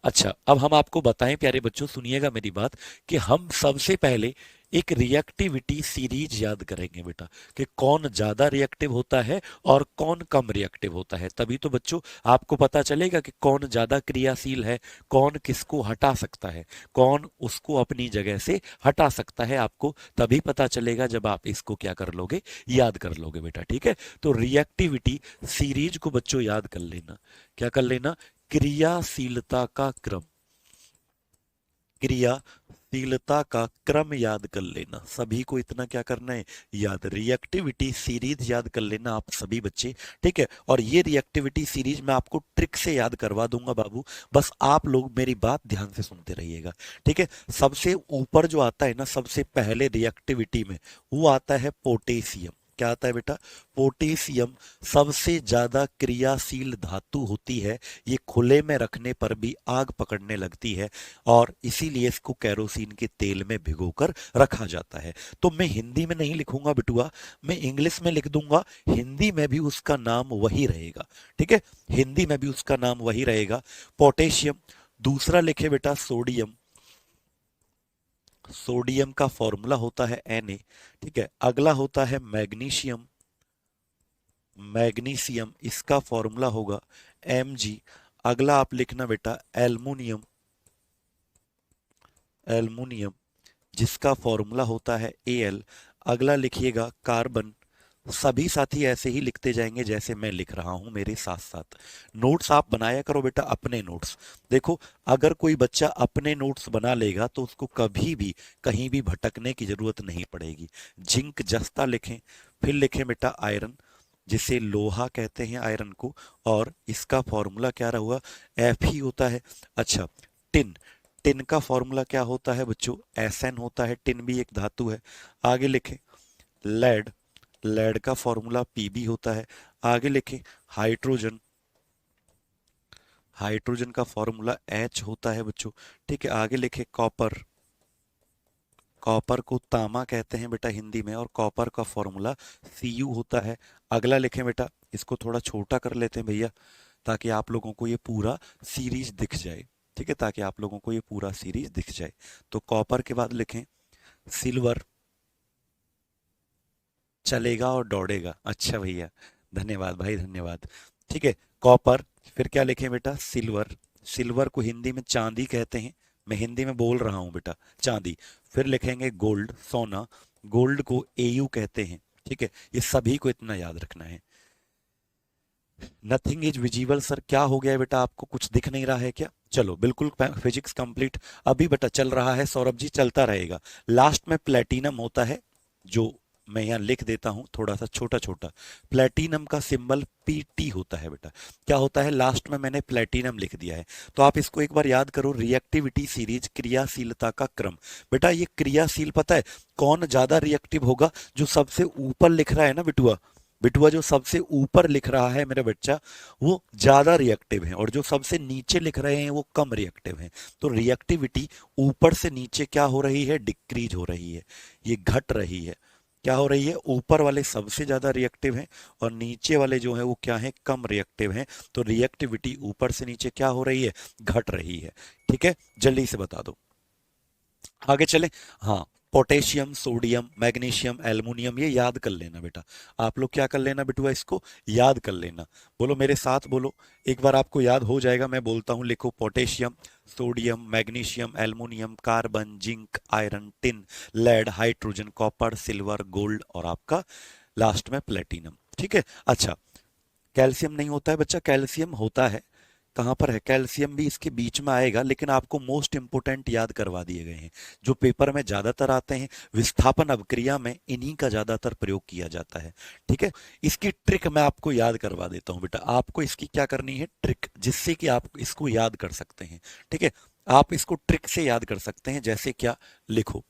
अच्छा, अब हम आपको बताएं प्यारे बच्चों, सुनिएगा मेरी बात, कि हम सबसे पहले एक रिएक्टिविटी सीरीज याद करेंगे बेटा, कि कौन ज्यादा रिएक्टिव होता है और कौन कम रिएक्टिव होता है। तभी तो बच्चों आपको पता चलेगा कि कौन ज्यादा क्रियाशील है, कौन किसको हटा सकता है, कौन उसको अपनी जगह से हटा सकता है। आपको तभी पता चलेगा जब आप इसको क्या कर लोगे, याद कर लोगे बेटा। ठीक है, तो रिएक्टिविटी सीरीज को बच्चों याद कर लेना। क्या कर लेना? क्रियाशीलता का क्रम, क्रियाशीलता का क्रम याद कर लेना। सभी को इतना क्या करना है, याद। रिएक्टिविटी सीरीज याद कर लेना आप सभी बच्चे। ठीक है, और ये रिएक्टिविटी सीरीज मैं आपको ट्रिक से याद करवा दूंगा बाबू, बस आप लोग मेरी बात ध्यान से सुनते रहिएगा। ठीक है, सबसे ऊपर जो आता है ना, सबसे पहले रिएक्टिविटी में, वो आता है पोटेशियम। क्या आता है बेटा? पोटेशियम सबसे ज्यादा क्रियाशील धातु होती है। ये खुले में रखने पर भी आग पकड़ने लगती है, और इसीलिए इसको कैरोसिन के तेल में भिगोकर रखा जाता है। तो मैं हिंदी में नहीं लिखूंगा बिटुआ, मैं इंग्लिश में लिख दूंगा। हिंदी में भी उसका नाम वही रहेगा। ठीक है, हिंदी में भी उसका नाम वही रहेगा, पोटेशियम। दूसरा लिखे बेटा सोडियम। सोडियम का फॉर्मूला होता है Na। ठीक है, अगला होता है मैग्नीशियम। मैग्नीशियम, इसका फॉर्मूला होगा Mg। अगला आप लिखना बेटा एल्युमिनियम। एल्युमिनियम, जिसका फॉर्मूला होता है Al। अगला लिखिएगा कार्बन। सभी साथी ऐसे ही लिखते जाएंगे जैसे मैं लिख रहा हूं मेरे साथ साथ। नोट्स आप बनाया करो बेटा, अपने नोट्स। देखो, अगर कोई बच्चा अपने नोट्स बना लेगा तो उसको कभी भी कहीं भी भटकने की जरूरत नहीं पड़ेगी। जिंक जस्ता लिखें, फिर लिखें बेटा आयरन, जिसे लोहा कहते हैं आयरन को, और इसका फॉर्मूला क्या रहा? एफ ही होता है। अच्छा, टिन। टिन का फॉर्मूला क्या होता है बच्चों? एसएन होता है। टिन भी एक धातु है। आगे लिखें लेड। लेड का फॉर्मूला पीबी होता है। आगे लिखें हाइड्रोजन। हाइड्रोजन का फॉर्मूला एच होता है बच्चों। ठीक है, आगे लिखें कॉपर। कॉपर को तामा कहते हैं बेटा हिंदी में, और कॉपर का फॉर्मूला Cu होता है। अगला लिखें बेटा, इसको थोड़ा छोटा कर लेते हैं भैया, ताकि आप लोगों को ये पूरा सीरीज दिख जाए। ठीक है, ताकि आप लोगों को ये पूरा सीरीज दिख जाए। तो कॉपर के बाद लिखें सिल्वर। चलेगा और दौड़ेगा। अच्छा भैया, धन्यवाद भाई, धन्यवाद। ठीक है, कॉपर। फिर क्या लिखें बेटा? सिल्वर। सिल्वर को हिंदी में चांदी कहते हैं। मैं हिंदी में बोल रहा हूं बेटा, चांदी। फिर लिखेंगे गोल्ड, सोना। गोल्ड को Au कहते हैं। ठीक है, ये सभी को इतना याद रखना है। Nothing is visible. सर क्या हो गया बेटा, आपको कुछ दिख नहीं रहा है क्या? चलो, बिल्कुल फिजिक्स कंप्लीट। अभी बेटा चल रहा है सौरभ जी, चलता रहेगा। लास्ट में प्लेटिनम होता है, जो मैं यहाँ लिख देता हूं थोड़ा सा छोटा छोटा। प्लेटिनम का सिंबल Pt होता है बेटा। क्या होता है? लास्ट में मैंने प्लेटिनम लिख दिया है। तो आप इसको एक बार याद करो, रिएक्टिविटी सीरीज, क्रियाशीलता का क्रम। बेटा ये क्रियाशील पता है कौन ज्यादा रिएक्टिव होगा? जो सबसे ऊपर लिख रहा है ना बिटुआ, बिटुआ जो सबसे ऊपर लिख रहा है मेरा बच्चा, वो ज्यादा रिएक्टिव है, और जो सबसे नीचे लिख रहे हैं वो कम रिएक्टिव हैं। तो रिएक्टिविटी ऊपर से नीचे क्या हो रही है? डिक्रीज हो रही है, ये घट रही है। क्या हो रही है? ऊपर वाले सबसे ज्यादा रिएक्टिव हैं, और नीचे वाले जो है वो क्या है? कम रिएक्टिव हैं। तो रिएक्टिविटी ऊपर से नीचे क्या हो रही है? घट रही है। ठीक है, जल्दी से बता दो, आगे चले। हाँ, पोटेशियम, सोडियम, मैग्नीशियम, एल्युमिनियम, ये याद कर लेना बेटा। आप लोग क्या कर लेना बिटुआ, इसको याद कर लेना। बोलो मेरे साथ, बोलो। एक बार आपको याद हो जाएगा, मैं बोलता हूं, लिखो potassium, sodium, magnesium, aluminium, carbon, zinc, iron, tin, lead, hydrogen, copper, silver, gold, और आपका लास्ट में प्लेटिनम। ठीक है, अच्छा, कैल्शियम नहीं होता है बच्चा? कैल्शियम होता है। कहां पर है? कैल्शियम भी इसके बीच में आएगा, लेकिन आपको मोस्ट इंपोर्टेंट याद करवा दिए गए हैं, जो पेपर में ज्यादातर आते हैं। विस्थापन अवक्रिया में इन्हीं का ज्यादातर प्रयोग किया जाता है। ठीक है, इसकी ट्रिक मैं आपको याद करवा देता हूं बेटा। आपको इसकी क्या करनी है? ट्रिक, जिससे कि आप इसको याद कर सकते हैं। ठीक है, आप इसको ट्रिक से याद कर सकते हैं। जैसे क्या? लिखो,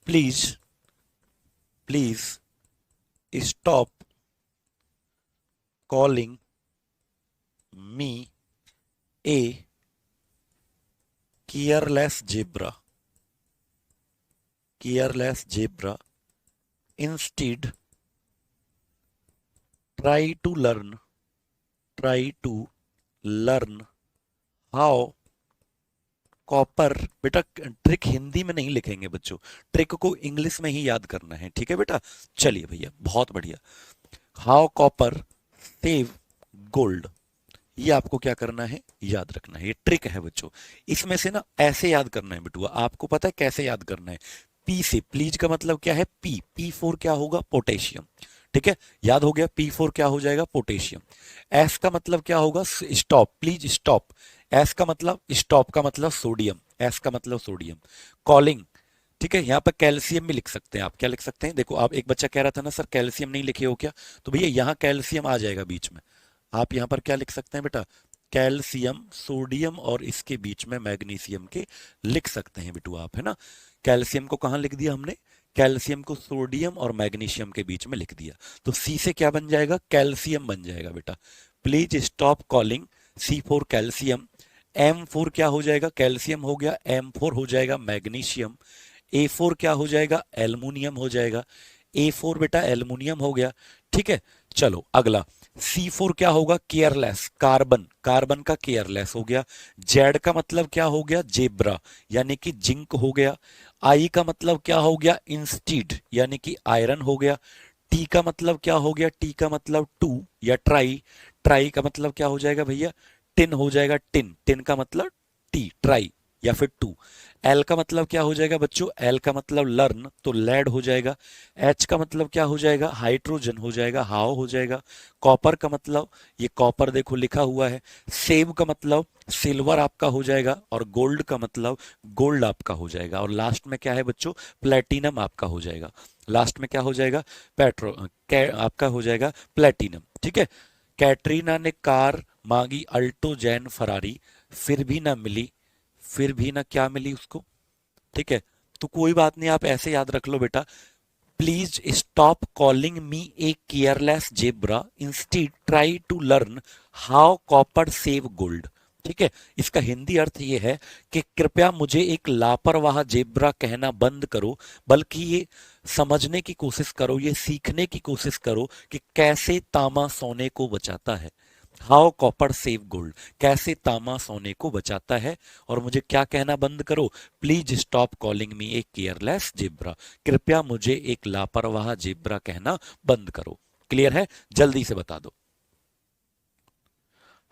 please, please stop calling me a careless zebra. Careless zebra. Instead try to learn, try to learn how copper, बेटा ट्रिक हिंदी में नहीं लिखेंगे बच्चों, ट्रिक को इंग्लिश में ही याद करना है, ठीक है बेटा। चलिए भैया बहुत बढ़िया। हाउ कॉपर सेव गोल्ड, ये आपको क्या करना है, याद रखना है, ये ट्रिक है बच्चों। इसमें से ना ऐसे याद करना है बेटुआ, आपको पता है कैसे याद करना है। पी से, प्लीज का मतलब क्या है, पी, पी फोर क्या होगा, पोटेशियम, ठीक है, याद हो गया, पी फोर क्या हो जाएगा, पोटेशियम। एस का मतलब क्या होगा, स्टॉप, प्लीज स्टॉप। एस का मतलब, स्टॉप का मतलब सोडियम, एस का मतलब सोडियम। कॉलिंग, ठीक है, यहाँ पर कैल्शियम भी लिख सकते हैं आप, क्या लिख सकते हैं, देखो आप, एक बच्चा कह रहा था ना सर कैल्शियम नहीं लिखे हो क्या, तो भैया यहाँ कैल्शियम आ जाएगा बीच में। आप यहाँ पर क्या लिख सकते हैं बेटा, कैल्शियम, सोडियम और इसके बीच में मैग्नीशियम के लिख सकते हैं बेटू आप, है ना। कैल्शियम को कहाँ लिख दिया हमने, कैल्शियम को सोडियम और मैग्नीशियम के बीच में लिख दिया, तो सी से क्या बन जाएगा, कैल्शियम बन जाएगा बेटा। Please stop calling c four calcium. M four क्या हो जाएगा, कैल्शियम हो गया, एम फोर हो जाएगा मैग्नीशियम। ए फोर क्या हो जाएगा, एल्युमिनियम हो जाएगा। ए फोर बेटा एल्युमिनियम हो गया, ठीक है। चलो अगला, सी फोर क्या होगा, केयरलेस, कार्बन, कार्बन का केयरलेस हो गया। जेड का मतलब क्या हो गया, जेब्रा, यानी कि जिंक हो गया। आई का मतलब क्या हो गया, इंस्टीड, यानी कि आयरन हो गया। टी का मतलब क्या हो गया, टी का मतलब टू या ट्राई, ट्राई का मतलब क्या हो जाएगा भैया, टिन हो जाएगा, टिन, टिन का मतलब टी, ट्राई या फिर टू। एल का मतलब क्या हो जाएगा बच्चों, एल का मतलब लर्न, तो लेड हो जाएगा। एच का मतलब क्या हो जाएगा, हाइड्रोजन हो जाएगा, हाउ हो जाएगा। कॉपर का मतलब, ये कॉपर देखो लिखा हुआ है। सेव का मतलब सिल्वर आपका हो जाएगा, और गोल्ड का मतलब गोल्ड आपका हो जाएगा। और लास्ट में क्या है बच्चों, प्लेटिनम आपका हो जाएगा। लास्ट में क्या हो जाएगा, आपका हो जाएगा प्लेटिनम, ठीक है। कैटरीना ने कार मांगी अल्टो जैन फरारी, फिर भी ना मिली, फिर भी ना क्या मिली उसको, ठीक है। तो कोई बात नहीं, आप ऐसे याद रख लो बेटा, please stop calling me a careless zebra, instead try to learn how copper save gold, ठीक है। इसका हिंदी अर्थ ये है कि कृपया मुझे एक लापरवाह जेब्रा कहना बंद करो, बल्कि ये समझने की कोशिश करो, ये सीखने की कोशिश करो कि कैसे तांबा सोने को बचाता है। हाउ कॉपर सेव गोल्ड, कैसे तांबा सोने को बचाता है। और मुझे क्या कहना बंद करो, please stop calling me a careless zebra, कृपया मुझे एक लापरवाह जेब्रा कहना बंद करो। क्लियर है, जल्दी से बता दो।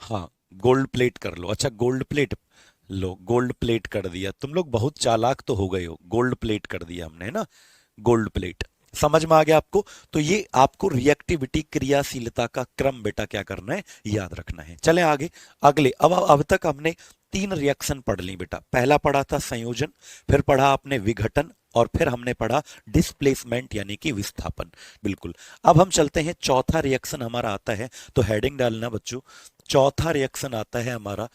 हाँ, गोल्ड प्लेट कर लो, अच्छा गोल्ड प्लेट, लो गोल्ड प्लेट कर दिया, तुम लोग बहुत चालाक तो हो गए हो, गोल्ड प्लेट कर दिया हमने, है ना, गोल्ड प्लेट। समझ में आ गया आपको, तो ये आपको रिएक्टिविटी, क्रियाशीलता का क्रम बेटा क्या करना है, याद रखना है। चले आगे, अगले, अब तक हमने तीन रिएक्शन पढ़ ली बेटा। पहला पढ़ा था संयोजन, फिर पढ़ा आपने विघटन, और फिर हमने पढ़ा डिस्प्लेसमेंट यानी कि विस्थापन। बिल्कुल, अब हम चलते हैं, चौथा रिएक्शन हमारा आता है, तो हेडिंग डालना बच्चों। चौथा रिएक्शन आता है हमारा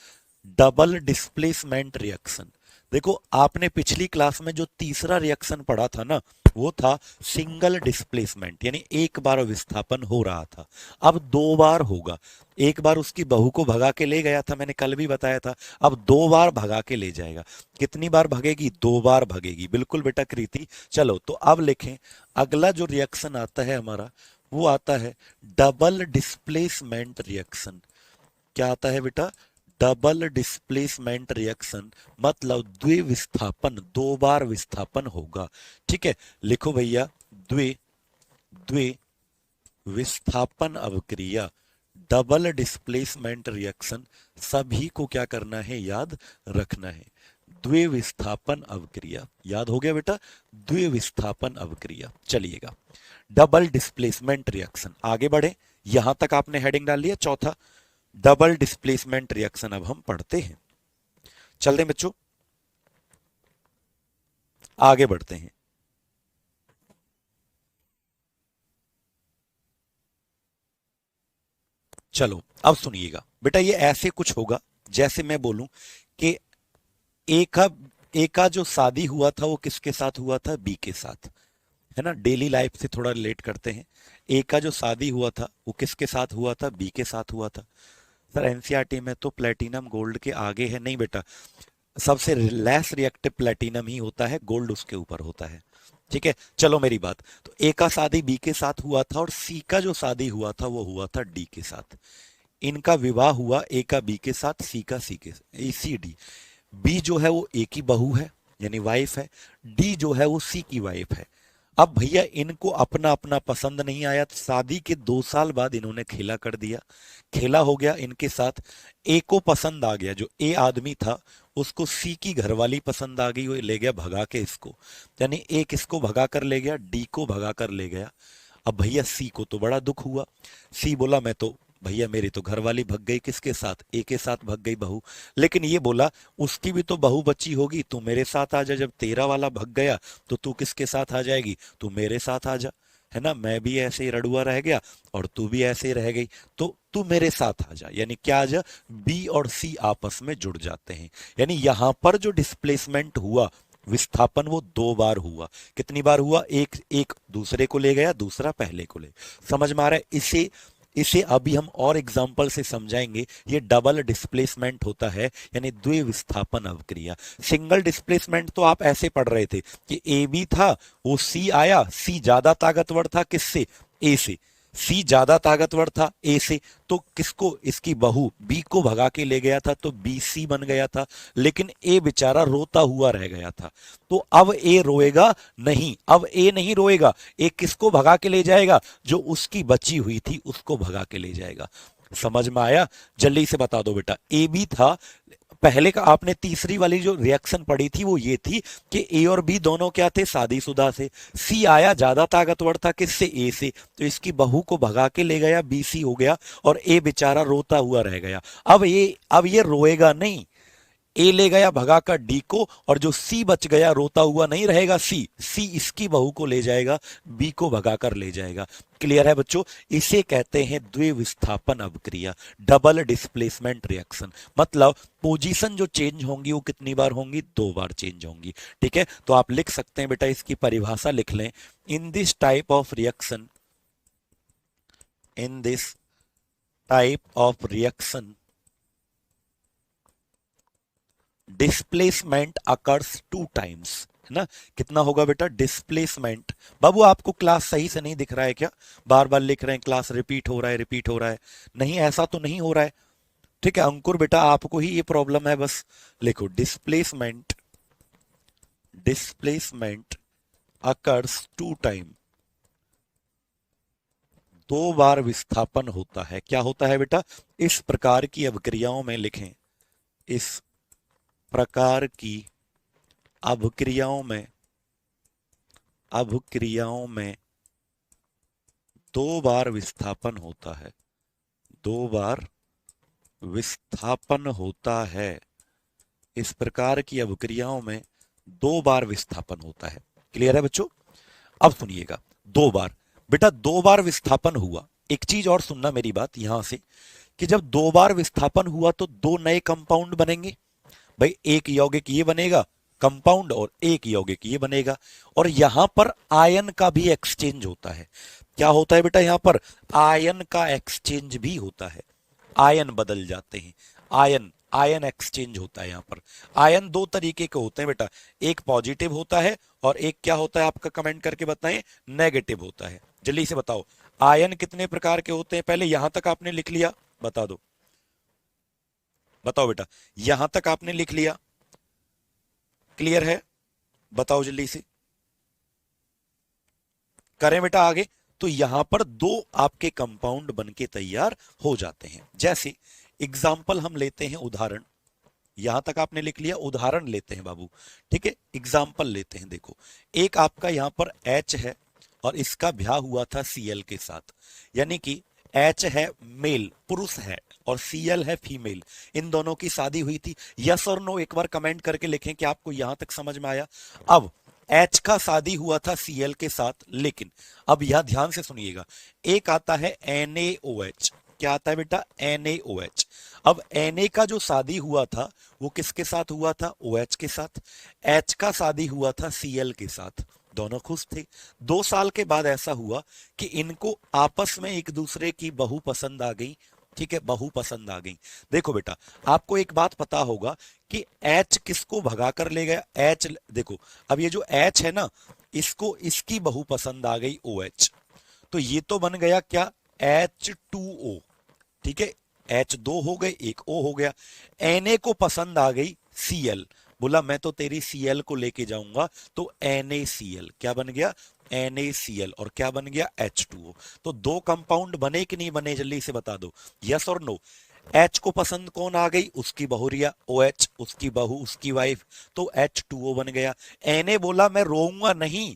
डबल डिस्प्लेसमेंट रिएक्शन। देखो आपने पिछली क्लास में जो तीसरा रिएक्शन पढ़ा था ना, वो था सिंगल डिस्प्लेसमेंट, यानी एक बार विस्थापन हो रहा था, अब दो बार होगा। एक बार उसकी बहू को भगा के ले गया था, मैंने कल भी बताया था, अब दो बार भगा के ले जाएगा। कितनी बार भगेगी, दो बार भगेगी, बिल्कुल बेटा कृति। चलो तो अब लिखें, अगला जो रिएक्शन आता है हमारा, वो आता है डबल डिस्प्लेसमेंट रिएक्शन। क्या आता है बेटा, डबल डिस्प्लेसमेंट रिएक्शन, मतलब द्विविस्थापन, दो बार विस्थापन होगा, ठीक है। लिखो भैया, द्वि द्वि विस्थापन अवक्रिया, डबल डिस्प्लेसमेंट रिएक्शन, सभी को क्या करना है, याद रखना है। द्विविस्थापन अवक्रिया, याद हो गया बेटा, द्विविस्थापन अवक्रिया। चलिएगा, डबल डिस्प्लेसमेंट रिएक्शन, आगे बढ़े, यहां तक आपने हेडिंग डाल लिया चौथा, डबल डिस्प्लेसमेंट रिएक्शन अब हम पढ़ते हैं। चल रहे बच्चों, आगे बढ़ते हैं। चलो अब सुनिएगा बेटा, ये ऐसे कुछ होगा जैसे मैं बोलूं कि ए का ए का जो शादी हुआ था वो किसके साथ हुआ था, बी के साथ, है ना, डेली लाइफ से थोड़ा रिलेट करते हैं। ए का जो शादी हुआ था वो किसके साथ हुआ था, बी के साथ हुआ था। सर एनसीईआरटी में तो प्लेटिनम गोल्ड के आगे है, नहीं बेटा, सबसे लेस रिएक्टिव प्लेटिनम ही होता है, गोल्ड उसके ऊपर होता है, ठीक है। चलो मेरी बात, तो ए का शादी बी के साथ हुआ था, और सी का जो शादी हुआ था वो हुआ था डी के साथ। इनका विवाह हुआ, ए का बी के साथ, सी का सी के, सी डी। बी जो है वो ए की बहू है यानी वाइफ है, डी जो है वो सी की वाइफ है। अब भैया इनको अपना अपना पसंद नहीं आया तो शादी के 2 साल बाद इन्होंने खेला कर दिया। खेला हो गया इनके साथ, ए को पसंद आ गया, जो ए आदमी था उसको सी की घरवाली पसंद आ गई, वो ले गया भगा के इसको, यानी ए किसको भगा कर ले गया, डी को भगा कर ले गया। अब भैया सी को तो बड़ा दुख हुआ, सी बोला मैं तो भैया मेरी तो घरवाली भग गई, किसके साथ, ए के साथ भग गई बहू। लेकिन ये बोला उसकी भी तो बहू बच्ची होगी, तू मेरे साथ आ जा, जब तेरा वाला भग गया तो तू किसके साथ आ जाएगी, तू मेरे साथ आ जा, है ना, मैं भी ऐसे ही रड़ुआ रह गया और तू भी ऐसे ही रह गई, तो तू मेरे साथ आ जा, यानी क्या आ जा, बी और सी आपस में जुड़ जाते हैं। यानी यहां पर जो डिस्प्लेसमेंट हुआ, विस्थापन, वो 2 बार हुआ। कितनी बार हुआ, एक एक दूसरे को ले गया, दूसरा पहले को ले। समझ में आ रहा है? इसे इसे अभी हम और एग्जाम्पल से समझाएंगे। ये डबल डिस्प्लेसमेंट होता है, यानी द्विविस्थापन अवक्रिया। सिंगल डिस्प्लेसमेंट तो आप ऐसे पढ़ रहे थे कि ए बी था, वो सी आया, सी ज्यादा ताकतवर था किससे, ए से, सी ज्यादा ताकतवर था ए से, तो किसको, इसकी बहू बी को भगा के ले गया था, तो बी सी बन गया था। लेकिन ए बेचारा रोता हुआ रह गया था, तो अब ए रोएगा नहीं, अब ए नहीं रोएगा, ए किसको भगा के ले जाएगा, जो उसकी बची हुई थी उसको भगा के ले जाएगा। समझ में आया? जल्दी से बता दो बेटा, ए बी था पहले का, आपने तीसरी वाली जो रिएक्शन पढ़ी थी वो ये थी कि ए और बी दोनों क्या थे, शादीशुदा से, सी आया ज्यादा ताकतवर था किससे, ए से, तो इसकी बहू को भगा के ले गया, बी सी हो गया, और ए बेचारा रोता हुआ रह गया। अब ये रोएगा नहीं, ए ले गया भगाकर डी को, और जो सी बच गया रोता हुआ नहीं रहेगा, सी सी इसकी बहू को ले जाएगा, बी को भगाकर ले जाएगा। क्लियर है बच्चों? इसे कहते हैं द्विविस्थापन अवक्रिया, डबल डिस्प्लेसमेंट रिएक्शन। मतलब पोजीशन जो चेंज होंगी वो कितनी बार होंगी, 2 बार चेंज होंगी। ठीक है, तो आप लिख सकते हैं बेटा, इसकी परिभाषा लिख लें, in this type of reaction, in this type of reaction displacement occurs 2 times, है ना। कितना होगा बेटा डिस्प्लेसमेंट? बाबू आपको क्लास सही से नहीं दिख रहा है क्या? बार बार लिख रहे हैं क्लास रिपीट हो रहा है, रिपीट हो रहा है। नहीं, ऐसा तो नहीं हो रहा है। ठीक है अंकुर बेटा, आपको ही ये प्रॉब्लम है, बस लिखो डिस्प्लेसमेंट, डिस्प्लेसमेंट अकर्स 2 टाइम, 2 बार विस्थापन होता है। क्या होता है बेटा? इस प्रकार की अवक्रियाओं में लिखें, इस प्रकार की अभिक्रियाओं में, अभिक्रियाओं में 2 बार विस्थापन होता है, 2 बार विस्थापन होता है। इस प्रकार की अभिक्रियाओं में 2 बार विस्थापन होता है। क्लियर है बच्चों? अब सुनिएगा, 2 बार बेटा, 2 बार विस्थापन हुआ। एक चीज और सुनना मेरी बात यहां से, कि जब 2 बार विस्थापन हुआ तो 2 नए कंपाउंड बनेंगे। भाई एक यौगिक ये बनेगा कंपाउंड, और एक यौगिक ये बनेगा, और यहां पर आयन का भी एक्सचेंज होता है। क्या होता है बेटा? यहां पर आयन का एक्सचेंज भी होता है, आयन बदल जाते हैं, आयन आयन एक्सचेंज होता है। यहां पर आयन 2 तरीके के होते हैं बेटा, एक पॉजिटिव होता है और एक क्या होता है, आपका कमेंट करके बताएं, नेगेटिव होता है। जल्दी से बताओ आयन कितने प्रकार के होते हैं, पहले यहां तक आपने लिख लिया, बता दो, बताओ बेटा, यहां तक आपने लिख लिया, क्लियर है? बताओ जल्दी से, करें बेटा आगे। तो यहां पर 2 आपके कंपाउंड बनके तैयार हो जाते हैं। जैसे एग्जाम्पल हम लेते हैं, उदाहरण, यहां तक आपने लिख लिया, उदाहरण लेते हैं बाबू। ठीक है, एग्जाम्पल लेते हैं। देखो, एक आपका यहां पर H है और इसका ब्याह हुआ था Cl के साथ, यानी कि H है मेल, पुरुष है, और Cl है फीमेल, इन दोनों की शादी हुई थी। यस और नो एक बार कमेंट करके लिखें कि आपको यहां तक समझ में आया। अब H का शादी हुआ था Cl के साथ, लेकिन अब यह ध्यान से सुनिएगा, एक आता है NaOH। क्या आता है बेटा? NaOH। अब Na का जो शादी हुआ था वो किसके साथ हुआ था? OH के साथ। H का शादी हुआ था Cl के साथ, दोनों खुश थे। 2 साल के बाद ऐसा हुआ कि इनको आपस में एक दूसरे की बहू पसंद आ गई। ठीक है, बहू पसंद आ गई। देखो बेटा, आपको एक बात पता होगा कि H किसको भगा कर ले गया? H, देखो अब ये जो H है ना, इसको इसकी बहू पसंद आ गई OH, तो ये तो बन गया क्या? H2O। ठीक है, H2 हो गए, एक O हो गया। Na को पसंद आ गई Cl, बोला मैं तो तेरी Cl को लेके जाऊंगा, तो NaCl क्या बन गया, NaCl, और क्या बन गया, H2O। तो दो कंपाउंड बने कि नहीं बने, जल्दी से बता दो, यस और नो। H को पसंद कौन आ गई, उसकी बहुरिया, OH उसकी बहू, उसकी वाइफ, तो H2O बन गया। Na बोला मैं रोऊंगा नहीं,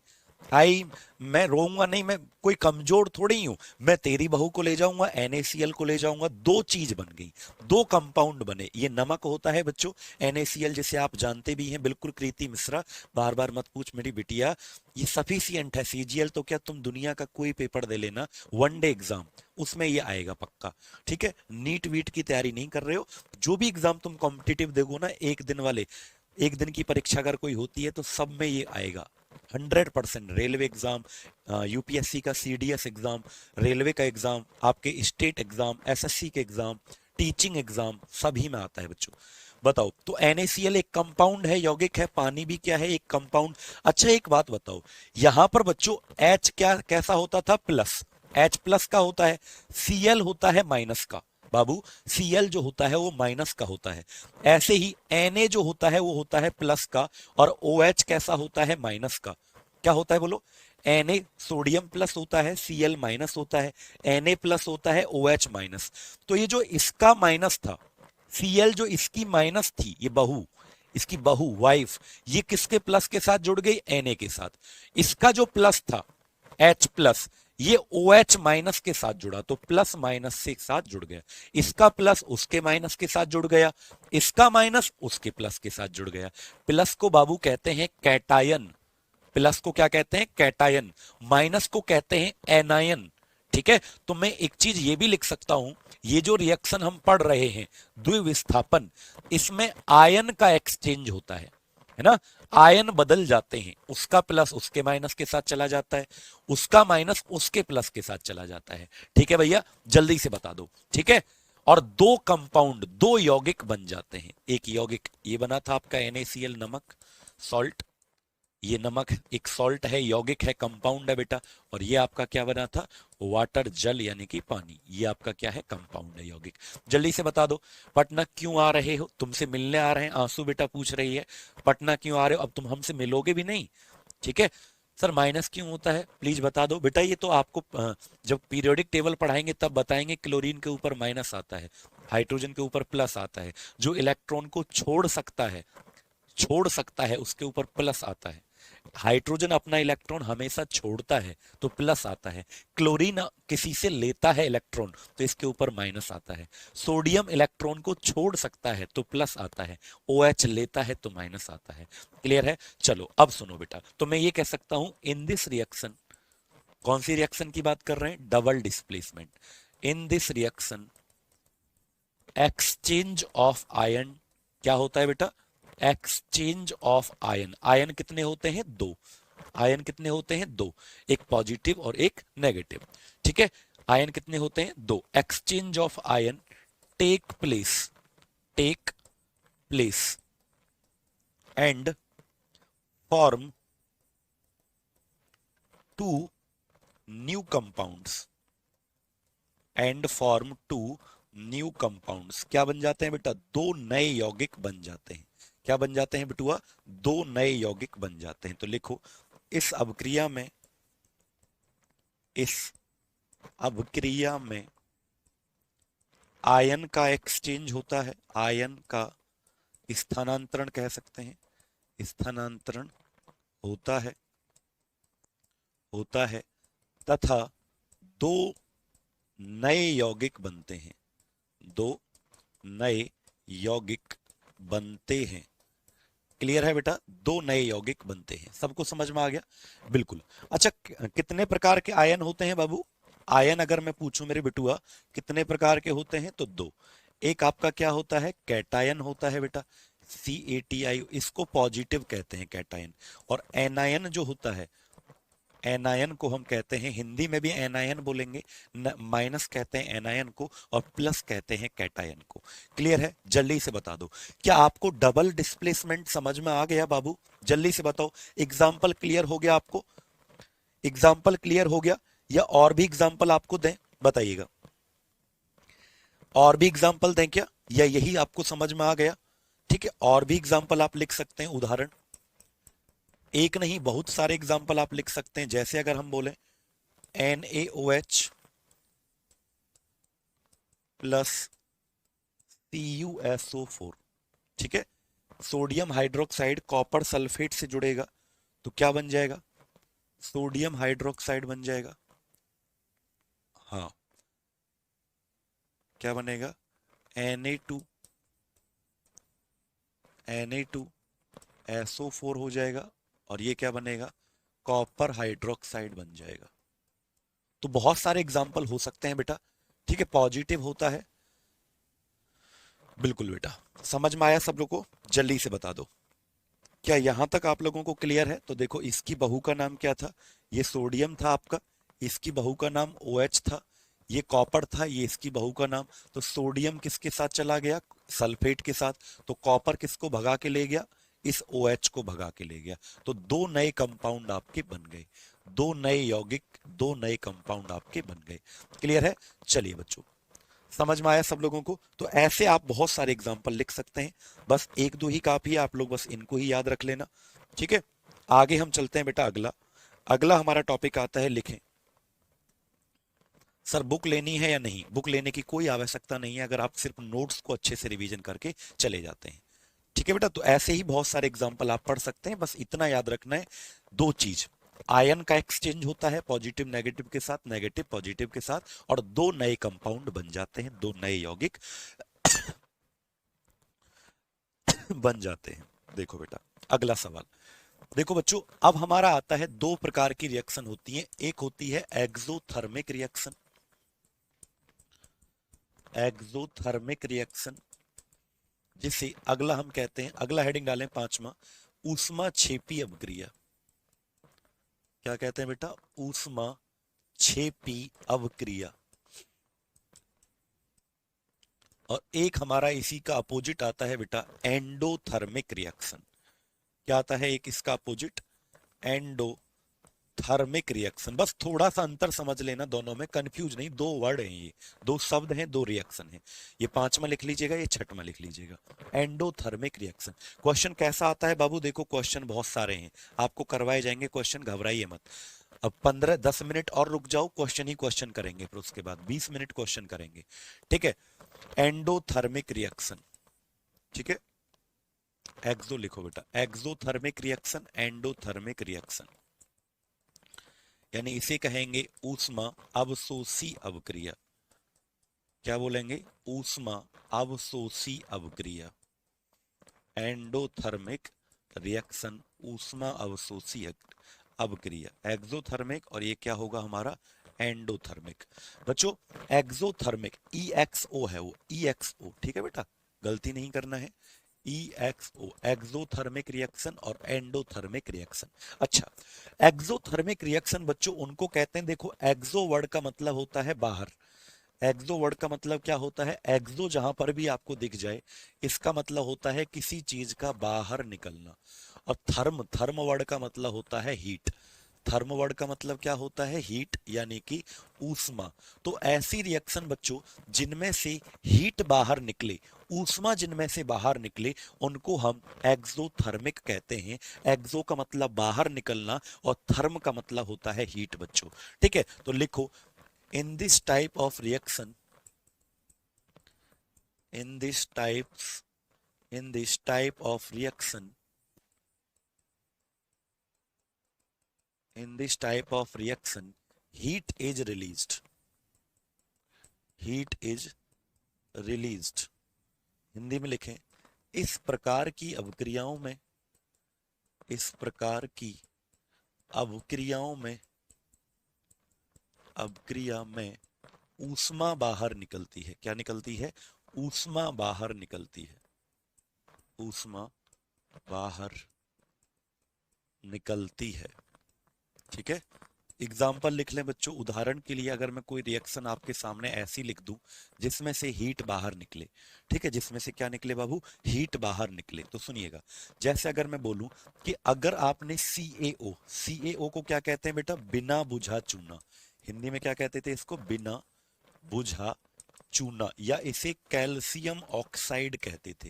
आई मैं रोऊंगा नहीं, मैं कोई कमजोर थोड़ी हूं, मैं तेरी बहू को ले जाऊंगा, NaCl को ले जाऊंगा, दो चीज बन गई, दो कंपाउंड बने। ये नमक होता है बच्चों, NaCl, जिसे आप जानते भी हैं, बिल्कुल कृति मिश्रा, बार बार मत पूछ मेरी बिटिया, ये सफिशियंट है। Cgl तो क्या तुम दुनिया का कोई पेपर दे लेना, वनडे एग्जाम, उसमें ये आएगा पक्का, ठीक है। नीट वीट की तैयारी नहीं कर रहे हो, जो भी एग्जाम तुम कॉम्पिटिटिव देखो ना, एक दिन वाले, एक दिन की परीक्षा अगर कोई होती है तो सब में ये आएगा 100%। रेलवे एग्जाम, यूपीएससी का सीडीएस एग्जाम, रेलवे का एग्जाम, आपके स्टेट एग्जाम, एसएससी के एग्जाम, टीचिंग एग्जाम, सभी में आता है बच्चों। बताओ, तो NaCl एक कंपाउंड है, यौगिक है, पानी भी क्या है, एक कंपाउंड। अच्छा एक बात बताओ, यहां पर बच्चों H क्या कैसा होता था, प्लस, H प्लस का होता है, Cl होता है माइनस का, बाबू Cl जो होता है वो माइनस का होता है। ऐसे ही Na जो होता है वो होता है प्लस का, और OH कैसा होता है, माइनस का। क्या होता है बोलो, Na सोडियम प्लस होता है, Cl माइनस होता है, Na प्लस होता है, OH माइनस। तो ये जो इसका माइनस था, Cl जो इसकी माइनस थी, ये बहू, इसकी बहू वाइफ, ये किसके प्लस के साथ जुड़ गई, Na के साथ। इसका जो प्लस था H प्लस, ये OH माइनस के साथ जुड़ा, तो प्लस माइनस से साथ जुड़ गया। इसका प्लस उसके माइनस के साथ जुड़ गया, इसका माइनस उसके प्लस के साथ जुड़ गया। प्लस को बाबू कहते हैं कैटायन, प्लस को क्या कहते हैं, कैटायन, माइनस को कहते हैं एनायन, ठीक है। तो मैं एक चीज ये भी लिख सकता हूं, ये जो रिएक्शन हम पढ़ रहे हैं द्विविस्थापन, इसमें आयन का एक्सचेंज होता है ना, आयन बदल जाते हैं, उसका प्लस उसके माइनस के साथ चला जाता है, उसका माइनस उसके प्लस के साथ चला जाता है, ठीक है भैया, जल्दी से बता दो, ठीक है। और दो कंपाउंड, दो यौगिक बन जाते हैं। एक यौगिक ये बना था आपका NaCl, नमक, सॉल्ट, ये नमक एक सॉल्ट है, यौगिक है, कंपाउंड है बेटा। और ये आपका क्या बना था, वाटर, जल यानी कि पानी, ये आपका क्या है, कंपाउंड है, यौगिक। जल्दी से बता दो, पटना क्यों आ रहे हो, तुमसे मिलने आ रहे हैं, आंसू बेटा पूछ रही है, पटना क्यों आ रहे हो, अब तुम हमसे मिलोगे भी नहीं, ठीक है। सर माइनस क्यों होता है, प्लीज बता दो बेटा। ये तो आपको जब पीरियोडिक टेबल पढ़ाएंगे तब बताएंगे, क्लोरीन के ऊपर माइनस आता है, हाइड्रोजन के ऊपर प्लस आता है, जो इलेक्ट्रॉन को छोड़ सकता है, छोड़ सकता है, उसके ऊपर प्लस आता है। हाइड्रोजन अपना इलेक्ट्रॉन हमेशा छोड़ता है तो प्लस आता है, क्लोरीन किसी से लेता है इलेक्ट्रॉन तो इसके ऊपर माइनस आता है, सोडियम इलेक्ट्रॉन को छोड़ सकता है तो प्लस आता है, OH लेता है तो माइनस आता है। क्लियर है, चलो अब सुनो बेटा, तो मैं ये कह सकता हूं इन दिस रिएक्शन, कौन सी रिएक्शन की बात कर रहे हैं, double displacement. In this reaction exchange of ion, क्या होता है बेटा, एक्सचेंज ऑफ आयन। आयन कितने होते हैं, दो, आयन कितने होते हैं, दो, एक पॉजिटिव और एक नेगेटिव, ठीक है। आयन कितने होते हैं, दो। Exchange of ion take place, take place and form two new compounds, and form two new compounds. क्या बन जाते हैं बेटा, दो नए यौगिक बन जाते हैं। क्या बन जाते हैं बेटुआ, दो नए यौगिक बन जाते हैं। तो लिखो, इस अभिक्रिया में, इस अभिक्रिया में आयन का एक्सचेंज होता है, आयन का स्थानांतरण कह सकते हैं, स्थानांतरण होता है, होता है, तथा दो नए यौगिक बनते हैं, दो नए यौगिक बनते हैं। क्लियर है बेटा, दो नए यौगिक बनते हैं, सबको समझ में आ गया, बिल्कुल। अच्छा कितने प्रकार के आयन होते हैं बाबू, आयन अगर मैं पूछूं मेरे बिटुआ कितने प्रकार के होते हैं, तो दो। एक आपका क्या होता है, कैटायन होता है बेटा, CATI, इसको पॉजिटिव कहते हैं कैटायन। और एनायन जो होता है, एनायन को हम कहते हैं, हिंदी में भी एनायन बोलेंगे, माइनस कहते हैं एनायन को, और प्लस कहते हैं कैटायन को। क्लियर है, जल्दी से बता दो, क्या आपको डबल डिस्प्लेसमेंट समझ में आ गया बाबू, जल्दी से बताओ। एग्जाम्पल क्लियर हो गया आपको, एग्जाम्पल क्लियर हो गया, या और भी एग्जाम्पल आपको दें, बताइएगा, और भी एग्जाम्पल दें क्या, या यही आपको समझ में आ गया, ठीक है, और भी एग्जाम्पल आप लिख सकते हैं, उदाहरण एक नहीं बहुत सारे एग्जाम्पल आप लिख सकते हैं। जैसे अगर हम बोले NaOH प्लस CuSO4, ठीक है, सोडियम हाइड्रोक्साइड कॉपर सल्फेट से जुड़ेगा तो क्या बन जाएगा, सोडियम हाइड्रोक्साइड बन जाएगा। हाँ, क्या बनेगा, Na2 SO4 हो जाएगा, और ये क्या बनेगा, कॉपर हाइड्रोक्साइड बन जाएगा। तो बहुत सारे एग्जाम्पल हो सकते हैं बेटा, ठीक है। पॉजिटिव होता है, बिल्कुल बेटा, समझ में आया सब लोगों को, जल्दी से बता दो क्या यहां तक आप लोगों को क्लियर है। तो देखो इसकी बहू का नाम क्या था, ये सोडियम था आपका, इसकी बहू का नाम OH था, ये कॉपर था, ये इसकी बहू का नाम। तो सोडियम किसके साथ चला गया, सल्फेट के साथ, तो कॉपर किसको भगा के ले गया, इस OH को भगा के ले गया। तो दो नए कंपाउंड आपके बन गए, दो नए यौगिक, दो नए कंपाउंड आपके बन गए। क्लियर है, चलिए बच्चों, समझ में आया सब लोगों को। तो ऐसे आप बहुत सारे एग्जाम्पल लिख सकते हैं, बस एक दो ही काफी है, आप लोग बस इनको ही याद रख लेना, ठीक है। आगे हम चलते हैं बेटा, अगला अगला हमारा टॉपिक आता है लिखें। सर बुक लेनी है या नहीं, बुक लेने की कोई आवश्यकता नहीं है, अगर आप सिर्फ नोट्स को अच्छे से रिवीजन करके चले जाते हैं, ठीक है बेटा। तो ऐसे ही बहुत सारे एग्जाम्पल आप पढ़ सकते हैं, बस इतना याद रखना है, दो चीज, आयन का एक्सचेंज होता है पॉजिटिव नेगेटिव के साथ, नेगेटिव पॉजिटिव के साथ, और दो नए कंपाउंड बन जाते हैं, दो नए यौगिक बन जाते हैं। देखो बेटा अगला सवाल, देखो बच्चों, अब हमारा आता है, दो प्रकार की रिएक्शन होती है, एक होती है एक्सोथर्मिक रिएक्शन, एक्सोथर्मिक रिएक्शन जिसे अगला हम कहते हैं, अगला हेडिंग डालें पांचवा, ऊष्मा छेपी अवक्रिया। क्या कहते हैं बेटा, ऊष्मा छेपी अवक्रिया। और एक हमारा इसी का अपोजिट आता है बेटा, एंडोथर्मिक रिएक्शन। क्या आता है एक इसका अपोजिट, एंडोथर्मिक रिएक्शन। बस थोड़ा सा अंतर समझ लेना दोनों में, कंफ्यूज नहीं, दो वर्ड हैं ये, दो शब्द हैं, दो रिएक्शन हैं। ये पांचवा लिख लीजिएगा, ये छठवां लिख लीजिएगा, एंडोथर्मिक रिएक्शन। क्वेश्चन कैसा आता है बाबू, देखो क्वेश्चन बहुत सारे हैं, आपको करवाए जाएंगे क्वेश्चन, घबराइए मत। अब 15-10 मिनट और रुक जाओ, क्वेश्चन ही क्वेश्चन करेंगे, फिर उसके बाद 20 मिनट क्वेश्चन करेंगे, ठीक है। एंडोथर्मिक रिएक्शन, ठीक है, एक्सो लिखो बेटा, एक्सोथर्मिक रिएक्शन, एंडोथर्मिक रिएक्शन, यानी इसे कहेंगे ऊष्मा अवशोषी अवक्रिया। क्या बोलेंगे, ऊष्मा अवशोषी अवक्रिया, एंडोथर्मिक रिएक्शन, ऊष्मा अवशोषी अवक्रिया, एक्सोथर्मिक, और ये क्या होगा हमारा, एंडोथर्मिक। बच्चों एक्सोथर्मिक EXO है वो, EXO, ठीक है बेटा, गलती नहीं करना है, EXO, एक्सोथर्मिक रिएक्शन और एंडोथर्मिक रिएक्शन। अच्छा, एक्सोथर्मिक रिएक्शन बच्चों उनको कहते हैं, देखो एक्सो वर्ड का मतलब होता है बाहर, एक्सो वर्ड का मतलब क्या होता है, एक्सो जहां पर भी आपको दिख जाए इसका मतलब होता है किसी चीज का बाहर निकलना। और थर्म, थर्म वर्ड का मतलब होता है हीट, थर्म वर्ड का मतलब क्या होता है, हीट, यानी कि ऊष्मा। तो ऐसी रिएक्शन बच्चों जिनमें से हीट बाहर निकले, ऊष्मा जिनमें से बाहर निकले, उनको हम एक्सोथर्मिक कहते हैं। एक्सो का मतलब बाहर निकलना, और थर्म का मतलब होता है हीट बच्चों, ठीक है। तो लिखो, in this type of reaction, in this types in this type of reaction, in this type of reaction, heat is released, heat is released। Hindi में लिखें, इस प्रकार की अवक्रियाओं में, इस प्रकार की अवक्रियाओं में, अवक्रिया में ऊष्मा बाहर निकलती है। क्या निकलती है, ऊष्मा बाहर निकलती है, ऊष्मा बाहर निकलती है, ठीक है। एग्जाम्पल लिख लें बच्चों, उदाहरण के लिए अगर मैं कोई रिएक्शन आपके सामने ऐसी लिख दूं जिसमें से हीट बाहर निकले, ठीक है, जिसमें से क्या निकले बाबू, हीट बाहर निकले, तो सुनिएगा। जैसे अगर मैं बोलूं कि अगर आपने CaO, CaO को क्या कहते हैं बेटा, बिना बुझा चूना। हिंदी में क्या कहते थे इसको, बिना बुझा चूना, या इसे कैल्शियम ऑक्साइड कहते थे।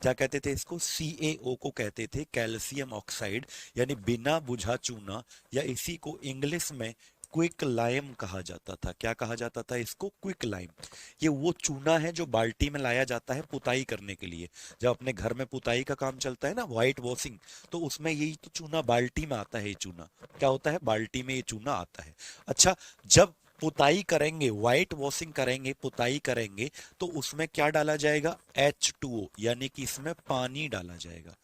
क्या कहते थे इसको? CaO को कहते थे कैल्शियम ऑक्साइड, यानी बिना बुझा चूना, या इसी को इंग्लिश में क्विक लाइम कहा जाता था। क्या कहा जाता था इसको? Quick lime. ये वो चूना है जो बाल्टी में लाया जाता है पुताई करने के लिए। जब अपने घर में पुताई का काम चलता है ना, व्हाइट वॉशिंग, तो उसमें यही तो चूना बाल्टी में आता है। ये चूना क्या होता है? बाल्टी में ये चूना आता है। अच्छा, जब पुताई करेंगे, व्हाइट वॉशिंग करेंगे, पुताई करेंगे, तो उसमें क्या डाला जाएगा? H2O, यानी कि इसमें पानी डाला जाएगा।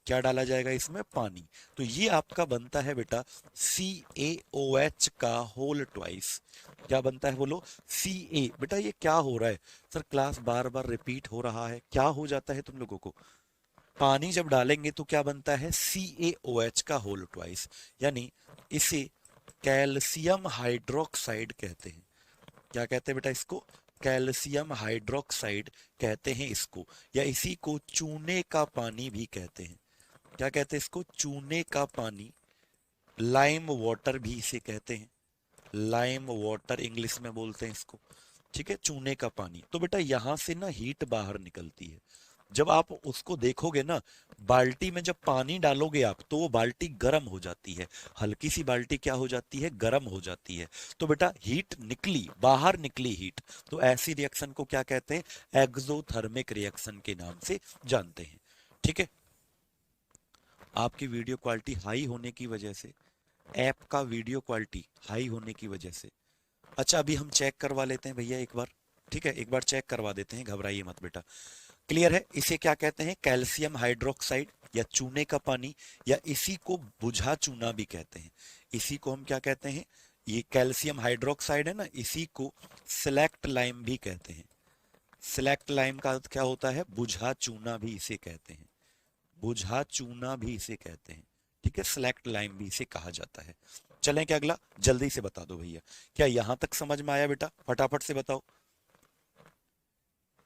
क्या डाला जाएगा इसमें? पानी। तो ये आपका बनता है बेटा CaOH का होल ट्वाइस। क्या बनता है बोलो? Ca। बेटा ये क्या हो रहा है सर? क्लास बार बार रिपीट हो रहा है, क्या हो जाता है तुम लोगों को? पानी जब डालेंगे तो क्या बनता है? CaOH का होल ट्वाइस, यानी इसे कैल्शियम हाइड्रोक्साइड कहते हैं। क्या कहते हैं बेटा इसको? कैल्शियम हाइड्रोक्साइड कहते हैं इसको, या इसी को चूने का पानी भी कहते हैं। क्या कहते हैं इसको? चूने का पानी, लाइम वाटर भी इसे कहते हैं। लाइम वाटर इंग्लिश में बोलते हैं इसको। ठीक है, चूने का पानी। तो बेटा यहां से ना हीट बाहर निकलती है। जब आप उसको देखोगे ना, बाल्टी में जब पानी डालोगे आप, तो वो बाल्टी गर्म हो जाती है। हल्की सी बाल्टी क्या हो जाती है? गर्म हो जाती है। तो बेटा हीट निकली, बाहर निकली हीट, तो ऐसी रिएक्शन को क्या कहते हैं? एक्सोथर्मिक रिएक्शन के नाम से जानते हैं। ठीक है, आपकी वीडियो क्वालिटी हाई होने की वजह से, ऐप का वीडियो क्वालिटी हाई होने की वजह से। अच्छा, अभी हम चेक करवा लेते हैं भैया एक बार। ठीक है, एक बार चेक करवा देते हैं, घबराइए मत बेटा। क्लियर है? इसे क्या कहते हैं? कैल्शियम हाइड्रोक्साइड, या चूने का पानी, या इसी को बुझा चूना भी कहते हैं। इसी को हम क्या कहते हैं? ये कैल्शियम हाइड्रोक्साइड है ना, इसी को सिलेक्ट लाइम भी कहते हैं। सिलेक्ट लाइम का अर्थ क्या होता है? बुझा चूना भी इसे कहते हैं। बुझा चूना भी इसे कहते हैं। ठीक है, सिलेक्ट लाइम भी इसे कहा जाता है। चलें क्या अगला? जल्दी से बता दो भैया, क्या यहां तक समझ में आया बेटा? फटाफट से बताओ।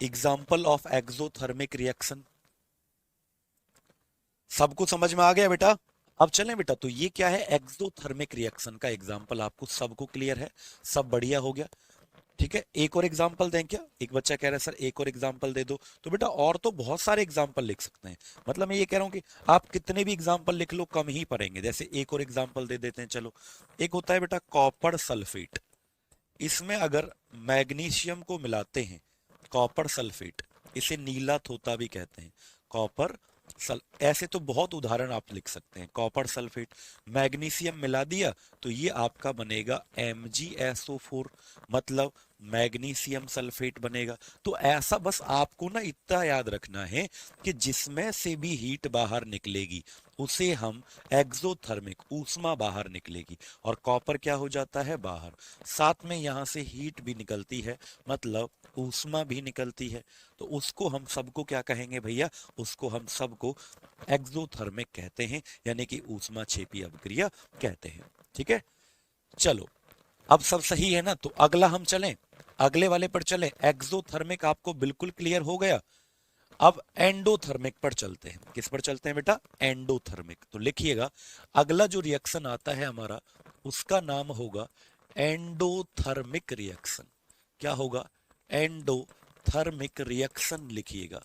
एग्जाम्पल ऑफ एक्सोथर्मिक रिएक्शन, सबको समझ में आ गया बेटा? अब चलें बेटा, तो ये क्या है? एक्सोथर्मिक रिएक्शन का एग्जाम्पल आपको सबको क्लियर है? सब बढ़िया हो गया। ठीक है, एक और एग्जाम्पल दें क्या? एक बच्चा कह रहा है सर एक और एग्जाम्पल दे दो। तो बेटा और तो बहुत सारे एग्जाम्पल लिख सकते हैं। मतलब मैं ये कह रहा हूँ कि आप कितने भी एग्जाम्पल लिख लो कम ही पड़ेंगे। जैसे एक और एग्जाम्पल दे देते हैं, चलो। एक होता है बेटा कॉपर सल्फेट। इसमें अगर मैग्नीशियम को मिलाते हैं, कॉपर सल्फेट, इसे नीला थोथा भी कहते हैं। कॉपर ऐसे तो बहुत उदाहरण आप लिख सकते हैं। कॉपर सल्फेट, मैग्नीशियम मिला दिया तो ये आपका बनेगा MgSO4, मतलब मैग्नीशियम सल्फेट बनेगा। तो ऐसा बस आपको ना इतना याद रखना है कि जिसमें से भी हीट बाहर निकलेगी उसे हम एक्सोथर्मिक, ऊष्मा बाहर निकलेगी, और कॉपर क्या हो जाता है? बाहर। साथ में यहां से हीट भी निकलती है, मतलब ऊष्मा भी निकलती है। तो उसको हम सबको क्या कहेंगे भैया? उसको हम सबको एक्सोथर्मिक कहते हैं, यानी कि ऊष्मा छेपी अभिक्रिया कहते हैं। ठीक है, चलो अब सब सही है ना? तो अगला हम चलें, अगले वाले पर चलें। एक्सोथर्मिक आपको बिल्कुल क्लियर हो गया। अब एंडोथर्मिक पर चलते हैं। किस पर चलते हैं बेटा? एंडोथर्मिक। तो लिखिएगा, अगला जो रिएक्शन आता है हमारा, उसका नाम होगा एंडोथर्मिक रिएक्शन। क्या होगा? एंडोथर्मिक रिएक्शन लिखिएगा,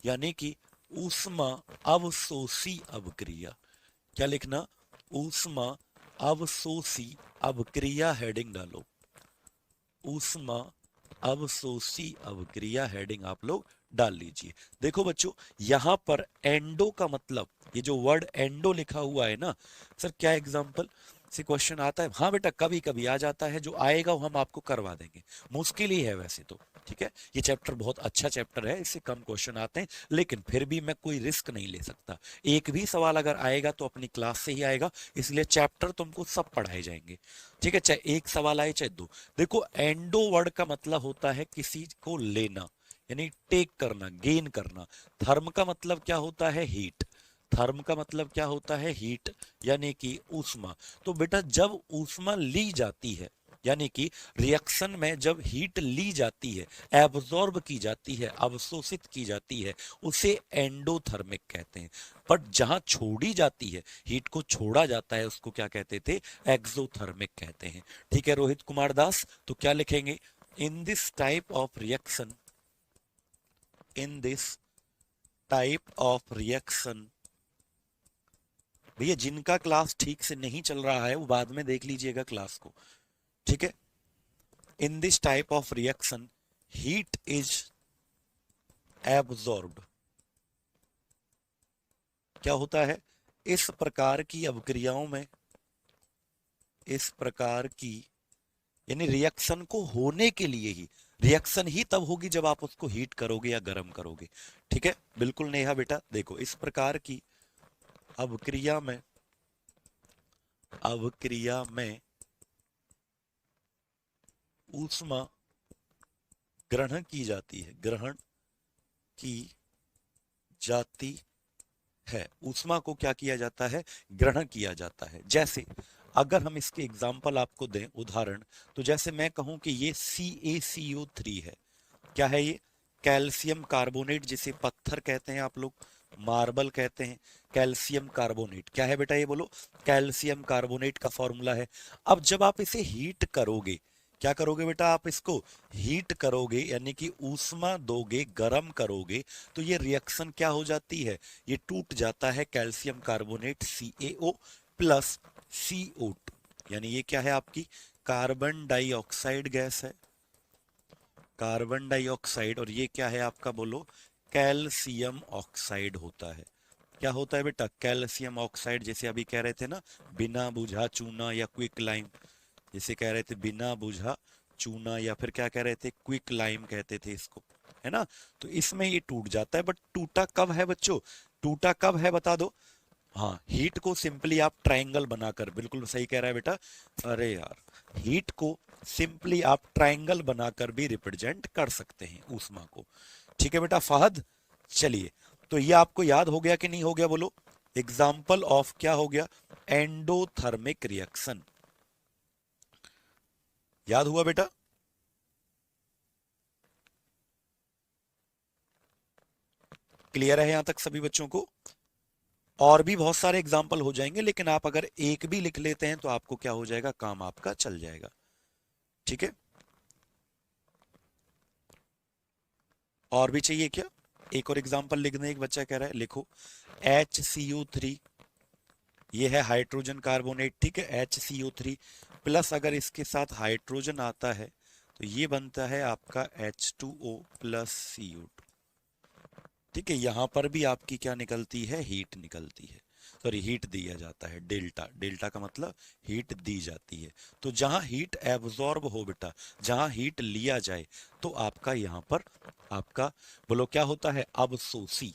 यानी कि ऊष्मा अवशोषी अभिक्रिया। क्या लिखना? ऊष्मा अवशोषी अभिक्रिया, हेडिंग डालो। ऊष्मा अवशोषी अभिक्रिया, हेडिंग आप लोग डाल लीजिए। देखो बच्चों, यहां पर एंडो का मतलब, ये जो वर्ड एंडो लिखा हुआ है ना सर, क्या एग्जांपल से क्वेश्चन आता है? हाँ बेटा, कभी कभी आ जाता है। जो आएगा वो हम आपको करवा देंगे, मुश्किल ही है वैसे तो। ठीक है, ये चैप्टर बहुत अच्छा चैप्टर है, इससे कम क्वेश्चन आते हैं, लेकिन फिर भी मैं कोई रिस्क नहीं ले सकता। एक भी सवाल अगर आएगा तो अपनी क्लास से ही आएगा, इसलिए चैप्टर तुमको सब पढ़ाए जाएंगे। ठीक है, चाहे एक सवाल आए चाहे दो। देखो, एंडो वर्ड का मतलब होता है किसी को लेना, यानी टेक करना, गेन करना। थर्म का मतलब क्या होता है? हीट। थर्म का मतलब क्या होता है? हीट, यानी कि ऊष्मा। तो बेटा जब ऊष्मा ली जाती है, यानी कि रिएक्शन में जब हीट ली जाती है, एब्जॉर्ब की जाती है, अवशोषित की जाती है, उसे एंडोथर्मिक कहते हैं। बट जहां छोड़ी जाती है, हीट को छोड़ा जाता है, उसको क्या कहते थे? एक्सोथर्मिक कहते हैं। ठीक है रोहित कुमार दास, तो क्या लिखेंगे? In this type of reaction, in this type of reaction, भैया जिनका क्लास ठीक से नहीं चल रहा है वो बाद में देख लीजिएगा क्लास को, ठीक है। In this type of reaction heat is absorbed, क्या होता है, इस प्रकार की अभिक्रियाओं में, इस प्रकार की, यानी रिएक्शन को होने के लिए ही, रिएक्शन ही तब होगी जब आप उसको हीट करोगे या गर्म करोगे, ठीक है। बिल्कुल नेहा बेटा, देखो इस प्रकार की अभिक्रिया में, अभिक्रिया में ऊष्मा ग्रहण की जाती है, ग्रहण की जाती है, ऊष्मा को क्या किया जाता है, ग्रहण किया जाता है। जैसे अगर हम इसके एग्जाम्पल आपको दें, उदाहरण, तो जैसे मैं कहूं कि ये CaCO3 है, क्या है ये, कैल्शियम कार्बोनेट, जिसे पत्थर कहते हैं आप लोग, मार्बल कहते हैं, कैल्शियम कार्बोनेट, क्या है बेटा ये बोलो, कैल्शियम कार्बोनेट का फॉर्मूला है। अब जब आप इसे हीट करोगे, क्या करोगे बेटा, आप इसको हीट करोगे, यानी कि ऊष्मा दोगे, गर्म करोगे, तो ये रिएक्शन क्या हो जाती है, ये टूट जाता है, calcium carbonate CaO plus CO2, यानी ये क्या है आपकी कार्बन डाइऑक्साइड गैस है, कार्बन डाइऑक्साइड, और ये क्या है आपका बोलो, कैल्शियम ऑक्साइड होता है। क्या होता है बेटा, कैल्शियम ऑक्साइड, जैसे अभी कह रहे थे ना, बिना बुझा चूना या क्विक लाइम, जैसे कह रहे थे बिना बुझा चूना, या फिर क्या कह रहे थे, क्विक लाइम कहते थे इसको, है ना। तो इसमें ये टूट जाता है, बट टूटा कब है बच्चों, टूटा कब है बता दो। हाँ, हीट को सिंपली आप ट्रायंगल बनाकर, बिल्कुल सही कह रहा है बेटा, अरे यार, हीट को सिंपली आप ट्रायंगल बनाकर भी रिप्रेजेंट कर सकते हैं ऊष्मा को, ठीक है बेटा फहद। चलिए, तो ये आपको याद हो गया कि नहीं हो गया बोलो, एग्जाम्पल ऑफ क्या हो गया, एंडोथर्मिक रिएक्शन, याद हुआ बेटा। क्लियर है यहां तक सभी बच्चों को, और भी बहुत सारे एग्जाम्पल हो जाएंगे, लेकिन आप अगर एक भी लिख लेते हैं तो आपको क्या हो जाएगा, काम आपका चल जाएगा, ठीक है। और भी चाहिए क्या, एक और एग्जाम्पल लिखने, एक बच्चा कह रहा है लिखो, HCO3, ये है हाइड्रोजन कार्बोनेट, ठीक है, HCO3 प्लस अगर इसके साथ हाइड्रोजन आता है तो ये बनता है आपका H2O प्लस CO2, ठीक है। यहां पर भी आपकी क्या निकलती है, हीट निकलती है, सॉरी हीट दिया जाता है, डेल्टा, डेल्टा का मतलब हीट दी जाती है। तो जहां हीट एब्जॉर्ब हो बेटा, जहां हीट लिया जाए, तो आपका यहां पर आपका बोलो क्या होता है, अवशोषी,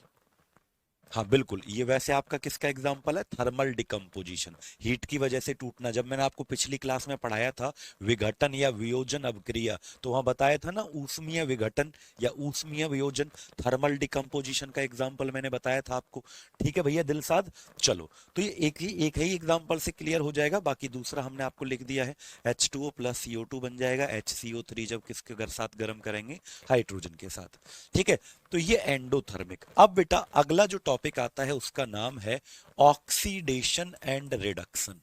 हाँ बिल्कुल, ये वैसे आपका किसका एग्जाम्पल है, थर्मल डिकम्पोजिशन, हीट की वजह से टूटना। जब मैंने आपको पिछली क्लास में पढ़ाया था विघटन या वियोजन अभिक्रिया, तो वहां बताया था ना ऊष्मीय विघटन या ऊष्मीय वियोजन, थर्मल डिकम्पोजिशन का एग्जाम्पल मैंने बताया था आपको, ठीक है भैया दिलसाद। चलो, तो ये एक ही एग्जाम्पल से क्लियर हो जाएगा, बाकी दूसरा हमने आपको लिख दिया है, H2O प्लस CO2 बन जाएगा, HCO3 जब किसके साथ गर्म करेंगे, हाइड्रोजन के साथ, ठीक है। तो ये एंडोथर्मिक। अब बेटा अगला जो टॉपिक आता है उसका नाम है ऑक्सीडेशन एंड रिडक्शन।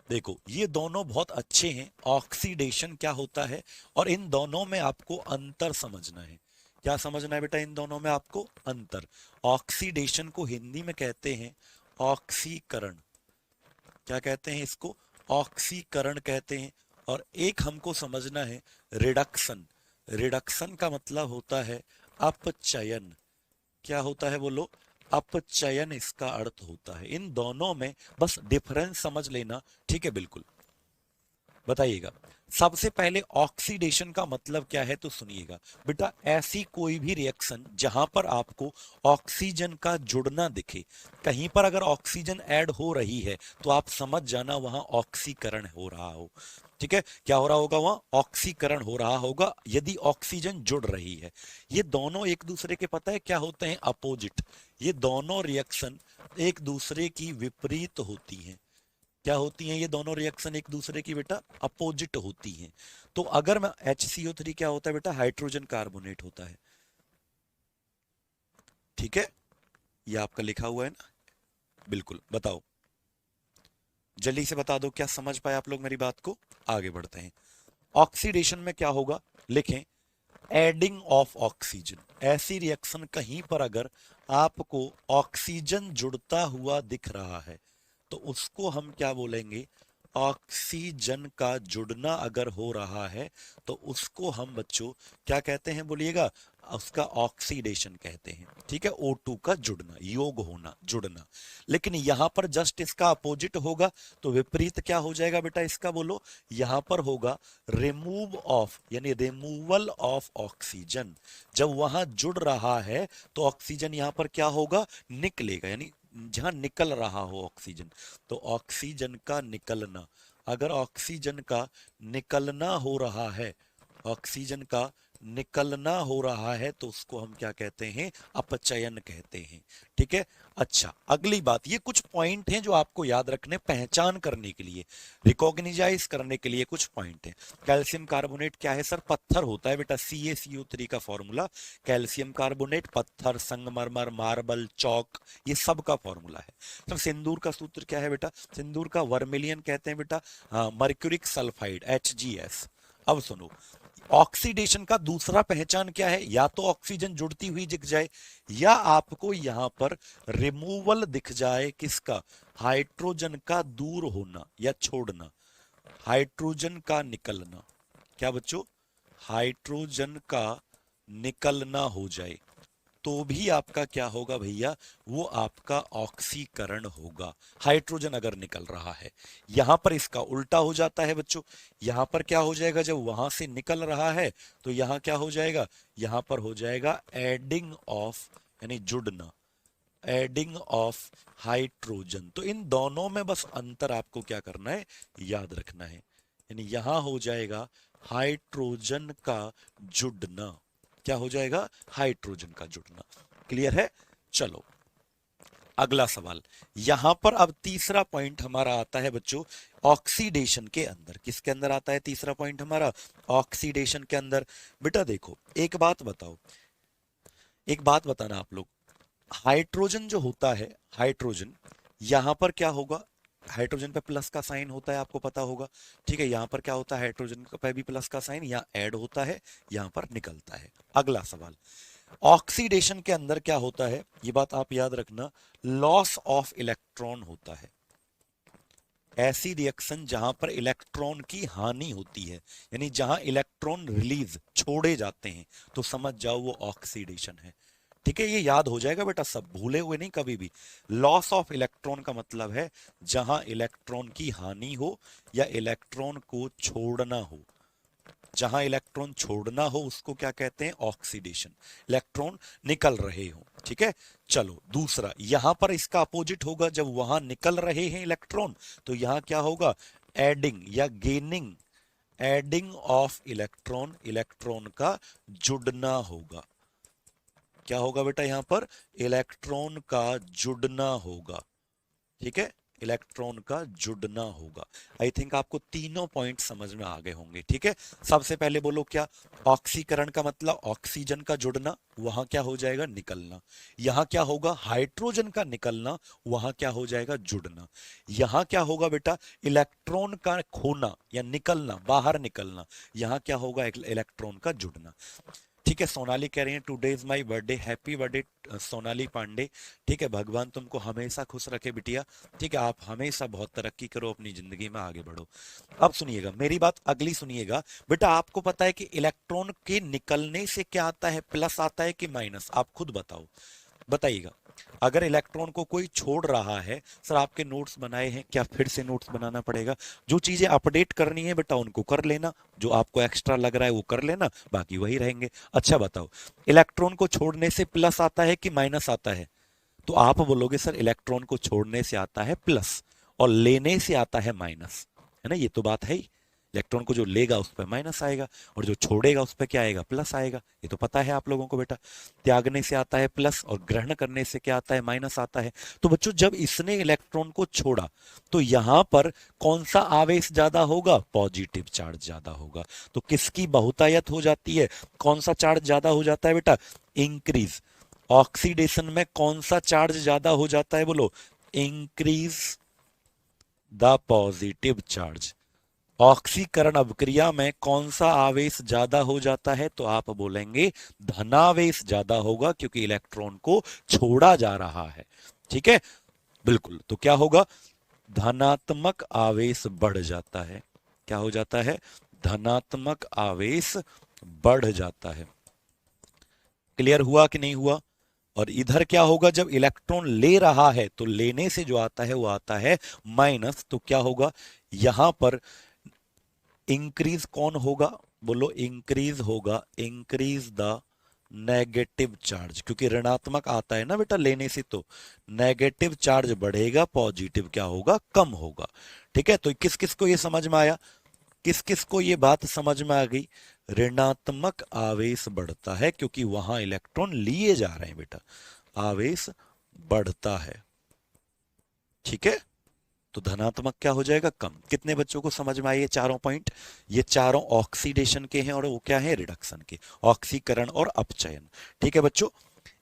देखो ये दोनों बहुत अच्छे हैं, ऑक्सीडेशन क्या होता है और इन दोनों में आपको अंतर समझना है। क्या समझना है बेटा, इन दोनों में आपको अंतर। ऑक्सीडेशन को हिंदी में कहते हैं ऑक्सीकरण, क्या कहते हैं इसको, ऑक्सीकरण कहते हैं। और एक हमको समझना है रिडक्शन, रिडक्शन का मतलब होता है अपचयन। क्या होता है बोलो, अपचयन इसका अर्थ होता है। इन दोनों में बस डिफरेंस समझ लेना, ठीक है, बिल्कुल बताइएगा। सबसे पहले ऑक्सीडेशन का मतलब क्या है तो सुनिएगा बेटा, ऐसी कोई भी रिएक्शन जहां पर आपको ऑक्सीजन का जुड़ना दिखे, कहीं पर अगर ऑक्सीजन ऐड हो रही है तो आप समझ जाना वहां ऑक्सीकरण हो रहा हो, ठीक है। क्या हो रहा होगा, वहां ऑक्सीकरण हो रहा होगा यदि ऑक्सीजन जुड़ रही है। ये दोनों एक दूसरे के पता है क्या होते हैं, अपोजिट। ये दोनों रिएक्शन एक दूसरे की विपरीत होती हैं। क्या होती हैं ये दोनों रिएक्शन, एक दूसरे की बेटा अपोजिट होती हैं। तो अगर मैं HCO3 क्या होता है बेटा, हाइड्रोजन कार्बोनेट होता है, ठीक है। ये आपका लिखा हुआ है ना, बिल्कुल बताओ, जल्दी से बता दो, क्या समझ पाए आप लोग मेरी बात को, आगे बढ़ते हैं। ऑक्सीडेशन में क्या होगा, लिखें एडिंग ऑफ ऑक्सीजन। ऐसी रिएक्शन कहीं पर अगर आपको ऑक्सीजन जुड़ता हुआ दिख रहा है तो उसको हम क्या बोलेंगे, ऑक्सीजन का जुड़ना अगर हो रहा है तो उसको हम बच्चों क्या कहते हैं बोलिएगा, उसका ऑक्सीडेशन कहते हैं। ठीक है, O2 का जुड़ना, योग होना, जुड़ना। लेकिन यहां पर जस्ट इसका अपोजिट होगा, तो विपरीत क्या हो जाएगा बेटा इसका, बोलो। यहां पर होगा रिमूव ऑफ, यानी रिमूवल ऑफ ऑक्सीजन। जब वहां जुड़ रहा है तो ऑक्सीजन यहां पर क्या होगा, निकलेगा, यानी जहां निकल रहा हो ऑक्सीजन, तो ऑक्सीजन का निकलना। अगर ऑक्सीजन का निकलना हो रहा है, ऑक्सीजन का निकलना हो रहा है तो उसको हम क्या कहते हैं, अपचयन कहते हैं। ठीक है। अच्छा, अगली बात, ये कुछ पॉइंट हैं जो आपको याद रखने, पहचान करने के लिए, रिकॉग्निजाइज करने के लिए कुछ पॉइंट हैं। कैल्शियम कार्बोनेट क्या है सर, पत्थर होता है बेटा, CaCO3 का फॉर्मूला कैल्शियम कार्बोनेट, पत्थर, संगमरमर, मार्बल, चौक, ये सब का फॉर्मूला है। सर सिंदूर का सूत्र क्या है बेटा, सिंदूर का वर्मिलियन कहते हैं बेटा, मर्क्यूरिक सल्फाइड HgS। अब सुनो, ऑक्सीडेशन का दूसरा पहचान क्या है, या तो ऑक्सीजन जुड़ती हुई दिख जाए या आपको यहां पर रिमूवल दिख जाए, किसका, हाइड्रोजन का दूर होना या छोड़ना, हाइड्रोजन का निकलना। क्या बच्चों, हाइड्रोजन का निकलना हो जाए तो भी आपका क्या होगा भैया, वो आपका ऑक्सीकरण होगा, हाइड्रोजन अगर निकल रहा है। यहां पर इसका उल्टा हो जाता है बच्चों, यहां पर क्या हो जाएगा, जब वहां से निकल रहा है तो यहां क्या हो जाएगा, यहां पर हो जाएगा एडिंग ऑफ, यानी जुड़ना, एडिंग ऑफ हाइड्रोजन। तो इन दोनों में बस अंतर आपको क्या करना है, याद रखना है। यानी यहां हो जाएगा हाइड्रोजन का जुड़ना, क्या हो जाएगा, हाइड्रोजन का जुड़ना। क्लियर है। चलो अगला सवाल, यहां पर अब तीसरा पॉइंट हमारा आता है बच्चों, ऑक्सीडेशन के अंदर। किसके अंदर आता है तीसरा पॉइंट हमारा, ऑक्सीडेशन के अंदर। बेटा देखो एक बात बताओ, एक बात बताना आप लोग, हाइड्रोजन जो होता है, हाइड्रोजन यहां पर क्या होगा, हाइड्रोजन पे प्लस का साइन होता है, आपको पता होगा। ठीक है, यहां पर क्या होता है, हाइड्रोजन पे भी प्लस का साइन, यहाँ ऐड होता है, यहां पर निकलता है। अगला सवाल, ऑक्सीडेशन के अंदर क्या होता है, ये बात आप याद रखना, लॉस ऑफ इलेक्ट्रॉन होता है। ऐसी रिएक्शन जहां पर इलेक्ट्रॉन की हानि होती है, यानी जहां इलेक्ट्रॉन रिलीज, छोड़े जाते हैं, तो समझ जाओ वो ऑक्सीडेशन है। ठीक है, ये याद हो जाएगा बेटा, सब भूले हुए नहीं कभी भी। लॉस ऑफ इलेक्ट्रॉन का मतलब है जहां इलेक्ट्रॉन की हानि हो या इलेक्ट्रॉन को छोड़ना हो, जहां इलेक्ट्रॉन छोड़ना हो उसको क्या कहते हैं, ऑक्सीडेशन, इलेक्ट्रॉन निकल रहे हो। ठीक है। चलो दूसरा, यहां पर इसका अपोजिट होगा, जब वहां निकल रहे हैं इलेक्ट्रॉन तो यहां क्या होगा, एडिंग या gaining, adding of electron, electron का जुड़ना होगा। क्या होगा बेटा, यहां पर इलेक्ट्रॉन का जुड़ना होगा। ठीक है, इलेक्ट्रॉन का जुड़ना होगा। आई थिंक आपको तीनों पॉइंट समझ में आ गए होंगे। ठीक है, सबसे पहले बोलो क्या, ऑक्सीकरण का मतलब ऑक्सीजन का जुड़ना, वहां क्या हो जाएगा, निकलना। यहां क्या होगा, हाइड्रोजन का निकलना, वहां क्या हो जाएगा, जुड़ना। यहां क्या होगा बेटा, इलेक्ट्रॉन का खोना या निकलना, बाहर निकलना, यहां क्या होगा, इलेक्ट्रॉन का जुड़ना। ठीक है, सोनाली कह रही है today is my birthday, happy birthday Sonali Pandey. ठीक है, भगवान तुमको हमेशा खुश रखे बिटिया। ठीक है, आप हमेशा बहुत तरक्की करो, अपनी जिंदगी में आगे बढ़ो। अब सुनिएगा मेरी बात, अगली सुनिएगा बेटा। आपको पता है कि इलेक्ट्रॉन के निकलने से क्या आता है, प्लस आता है कि माइनस, आप खुद बताओ, बताइएगा। अगर इलेक्ट्रॉन को कोई छोड़ रहा है, सर आपके नोट्स बनाए हैं क्या, फिर से नोट्स बनाना पड़ेगा। जो चीजें अपडेट करनी है बेटा उनको कर लेना, जो आपको एक्स्ट्रा लग रहा है वो कर लेना, बाकी वही रहेंगे। अच्छा बताओ, इलेक्ट्रॉन को छोड़ने से प्लस आता है कि माइनस आता है, तो आप बोलोगे सर इलेक्ट्रॉन को छोड़ने से आता है प्लस और लेने से आता है माइनस, है ना, ये तो बात है ही। इलेक्ट्रॉन को जो लेगा उस पर माइनस आएगा और जो छोड़ेगा उस पर क्या आएगा, प्लस आएगा, ये तो पता है आप लोगों को बेटा। त्यागने से आता है प्लस और ग्रहण करने से क्या आता है, माइनस आता है। तो बच्चों जब इसने इलेक्ट्रॉन को छोड़ा तो यहां पर कौन सा आवेश ज्यादा होगा, पॉजिटिव चार्ज ज्यादा होगा। तो किसकी बहुतायत हो जाती है, कौन सा चार्ज ज्यादा हो जाता है बेटा, इंक्रीज। ऑक्सीडेशन में कौन सा चार्ज ज्यादा हो जाता है, बोलो, इंक्रीज द पॉजिटिव चार्ज। ऑक्सीकरण अभिक्रिया में कौन सा आवेश ज्यादा हो जाता है? तो आप बोलेंगे धनावेश ज्यादा होगा, क्योंकि इलेक्ट्रॉन को छोड़ा जा रहा है। ठीक है, बिल्कुल। तो क्या होगा? धनात्मक आवेश बढ़ जाता है। क्या हो जाता है? धनात्मक आवेश बढ़ जाता है। क्लियर हुआ कि नहीं हुआ? और इधर क्या होगा? जब इलेक्ट्रॉन ले रहा है तो लेने से जो आता है वो आता है माइनस। तो क्या होगा? यहां पर इंक्रीज कौन होगा? बोलो, इंक्रीज होगा, इंक्रीज द नेगेटिव चार्ज, क्योंकि ऋणात्मक आता है ना बेटा लेने से, तो नेगेटिव चार्ज बढ़ेगा, पॉजिटिव क्या होगा? कम होगा। ठीक है, तो किस किस को ये समझ में आया? किस किस को ये बात समझ में आ गई? ऋणात्मक आवेश बढ़ता है क्योंकि वहां इलेक्ट्रॉन लिए जा रहे हैं बेटा, आवेश बढ़ता है। ठीक है, तो धनात्मक क्या हो जाएगा? कम। कितने बच्चों को समझ में आए ये चारों पॉइंट? ये चारों ऑक्सीडेशन के हैं और वो क्या है? रिडक्शन के, ऑक्सीकरण और अपचयन। ठीक है बच्चों,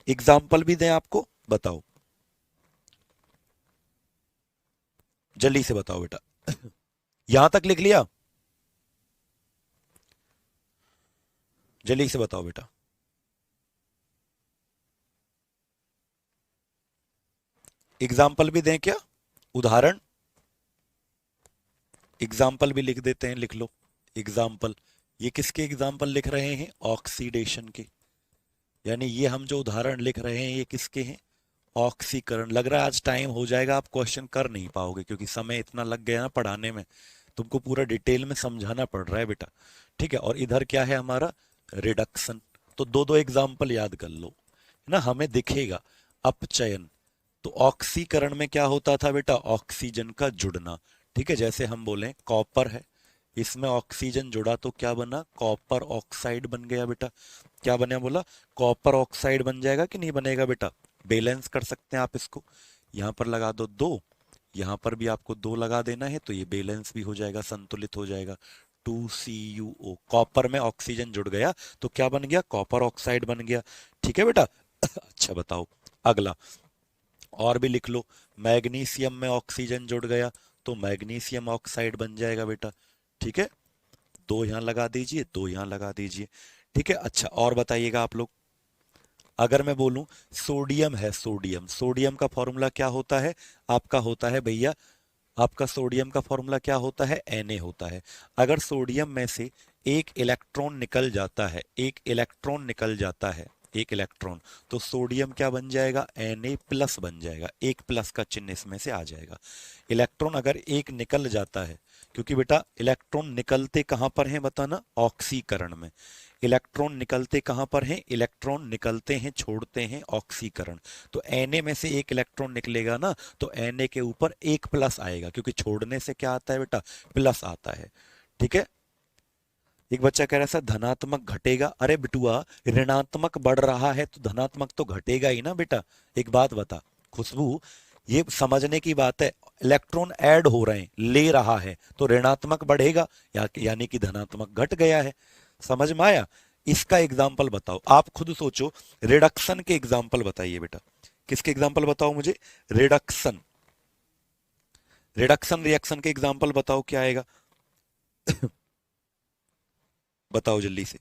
एग्जाम्पल भी दें आपको? बताओ, जल्दी से बताओ बेटा। यहां तक लिख लिया? जल्दी से बताओ बेटा। एग्जाम्पल भी दें क्या? उदाहरण, एग्जाम्पल भी लिख देते हैं, लिख लो एग्जाम्पल। ये किसके एग्जाम्पल लिख रहे हैं? ऑक्सीडेशन के। यानी ये हम जो उदाहरण लिख रहे हैं ये किसके हैं? ऑक्सीकरण। लग रहा है आज टाइम हो जाएगा, आप क्वेश्चन कर नहीं पाओगे क्योंकि समय इतना लग गया ना पढ़ाने में, तुमको पूरा डिटेल में समझाना पड़ रहा है बेटा। ठीक है, और इधर क्या है हमारा? रिडक्शन। तो दो दो एग्जाम्पल याद कर लो, है ना, हमें दिखेगा। अपचयन, तो ऑक्सीकरण में क्या होता था बेटा? ऑक्सीजन का जुड़ना। ठीक है, जैसे हम बोले कॉपर है, इसमें ऑक्सीजन जुड़ा तो क्या बना? कॉपर ऑक्साइड बन गया बेटा। क्या बने? बोला कॉपर ऑक्साइड बन जाएगा कि नहीं बनेगा बेटा? बैलेंस कर सकते हैं आप इसको, यहां पर लगा दो दो, यहां पर भी आपको दो लगा देना है, तो ये बैलेंस भी हो जाएगा, संतुलित हो जाएगा। 2CuO, कॉपर में ऑक्सीजन जुड़ गया तो क्या बन गया? कॉपर ऑक्साइड बन गया। ठीक है बेटा। अच्छा बताओ अगला, और भी लिख लो। मैग्नीशियम में ऑक्सीजन जुड़ गया तो मैग्नीशियम ऑक्साइड बन जाएगा बेटा। ठीक है, दो यहां लगा दीजिए, दो यहां लगा दीजिए। ठीक है, अच्छा और बताइएगा आप लोग। अगर मैं बोलूं सोडियम है, सोडियम, सोडियम का फॉर्मूला क्या होता है? आपका होता है भैया, आपका सोडियम का फॉर्मूला क्या होता है? Na होता है। अगर सोडियम में से एक इलेक्ट्रॉन निकल जाता है, एक इलेक्ट्रॉन निकल जाता है, एक इलेक्ट्रॉन, तो सोडियम क्या बन जाएगा? Na प्लस बन जाएगा, एक प्लस का चिन्ह इसमें से आ जाएगा। इलेक्ट्रॉन अगर एक निकल जाता है, क्योंकि बेटा इलेक्ट्रॉन निकलते कहां पर हैं बताना? ऑक्सीकरण में। इलेक्ट्रॉन निकलते कहां पर हैं? इलेक्ट्रॉन निकलते हैं, छोड़ते हैं ऑक्सीकरण। तो Na में से एक इलेक्ट्रॉन निकलेगा ना, तो Na के ऊपर एक प्लस आएगा, क्योंकि छोड़ने से क्या आता है बेटा? प्लस आता है। ठीक है, एक बच्चा कह रहा है सर धनात्मक घटेगा। अरे बिटुआ, ऋणात्मक बढ़ रहा है तो धनात्मक तो घटेगा ही ना बेटा। एक बात बता खुशबू, ये समझने की बात है, इलेक्ट्रॉन ऐड हो रहे हैं, ले रहा है, तो ऋणात्मक बढ़ेगा यानी कि धनात्मक घट गया है। समझ में आया? इसका एग्जाम्पल बताओ, आप खुद सोचो। रिडक्शन के एग्जाम्पल बताइए बेटा। किसके एग्जाम्पल बताओ मुझे? रिडक्शन, रिडक्शन रिएक्शन के एग्जाम्पल बताओ, क्या आएगा? बताओ जल्दी से।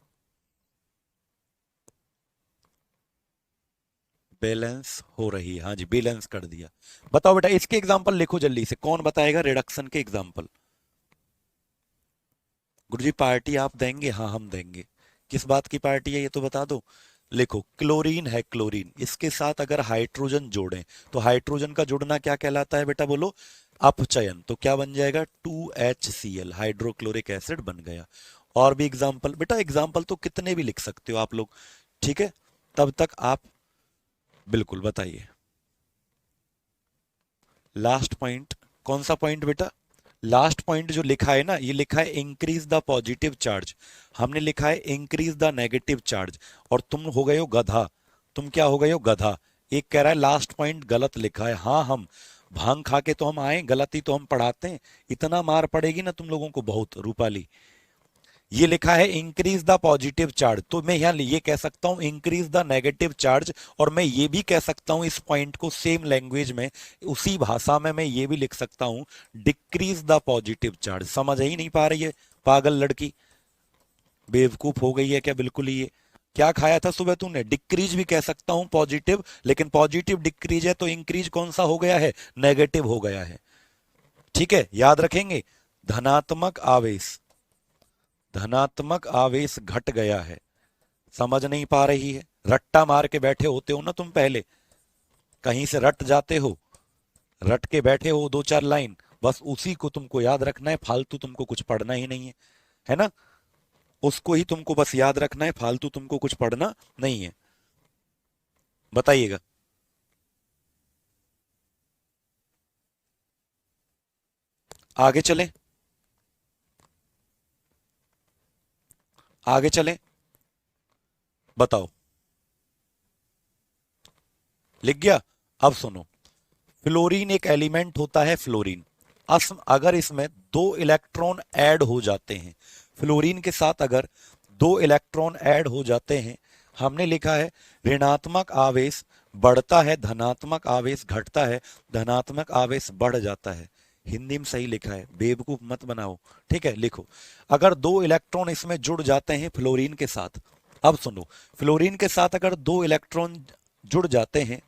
बैलेंस हो रही है, हाँ जी, बैलेंस कर दिया। बताओ बेटा इसके एग्जाम्पल लिखो जल्दी से, कौन बताएगा रिडक्शन के एग्जाम्पल? गुरुजी पार्टी आप देंगे? हाँ हम देंगे। किस बात की पार्टी है ये तो बता दो। लिखो, क्लोरीन है, क्लोरीन, इसके साथ अगर हाइड्रोजन जोड़ें तो हाइड्रोजन का जुड़ना क्या कहलाता है बेटा? बोलो, अपचयन। तो क्या बन जाएगा? 2HCl, हाइड्रोक्लोरिक एसिड बन गया। और भी एग्जाम्पल बेटा, एग्जाम्पल तो कितने भी लिख सकते हो आप लोग। ठीक है, तब तक आप बिल्कुल बताइए। लास्ट पॉइंट, कौन सा पॉइंट बेटा? लास्ट पॉइंट जो लिखा है ना, ये लिखा है इंक्रीज द पॉजिटिव चार्ज, हमने लिखा है इंक्रीज द नेगेटिव चार्ज, और तुम हो गए हो गधा। तुम क्या हो गए हो? गधा। एक कह रहा है लास्ट पॉइंट गलत लिखा है। हाँ, हम भांग खा के तो हम आए, गलती तो हम पढ़ाते हैं। इतना मार पड़ेगी ना तुम लोगों को बहुत, रूपाली। ये लिखा है इंक्रीज द पॉजिटिव चार्ज, तो मैं यहां ये कह सकता हूं इंक्रीज द नेगेटिव चार्ज, और मैं ये भी कह सकता हूं इस पॉइंट को सेम लैंग्वेज में, उसी भाषा में मैं ये भी लिख सकता हूं डिक्रीज द पॉजिटिव चार्ज। समझ ही नहीं पा रही है पागल लड़की, बेवकूफ हो गई है क्या बिल्कुल ही ये। क्या खाया था सुबह तूने? डिक्रीज भी कह सकता हूं पॉजिटिव, लेकिन पॉजिटिव डिक्रीज है तो इंक्रीज कौन सा हो गया है? नेगेटिव हो गया है। ठीक है, याद रखेंगे। धनात्मक आवेश, धनात्मक आवेश घट गया है। समझ नहीं पा रही है? रट्टा मार के बैठे होते हो ना तुम, पहले कहीं से रट जाते हो, रट के बैठे हो दो चार लाइन, बस उसी को तुमको याद रखना है, फालतू तुमको कुछ पढ़ना ही नहीं है ना? उसको ही तुमको बस याद रखना है, फालतू तुमको कुछ पढ़ना नहीं है। बताइएगा। आगे चलें, आगे चलें, बताओ। लिख गया? अब सुनो, फ्लोरीन एक एलिमेंट होता है, फ्लोरीन। अगर इसमें दो इलेक्ट्रॉन ऐड हो जाते हैं, फ्लोरीन के साथ अगर दो इलेक्ट्रॉन ऐड हो जाते हैं, हमने लिखा है ऋणात्मक आवेश बढ़ता है, धनात्मक आवेश घटता है, धनात्मक आवेश बढ़ जाता है। हिंदी में सही लिखा है, बेवकूफ मत बनाओ। ठीक है, लिखो। अगर दो इलेक्ट्रॉन इसमें जुड़ जाते हैं फ्लोरीन के साथ, अब सुनो, फ्लोरीन के साथ अगर दो इलेक्ट्रॉन जुड़ जाते हैं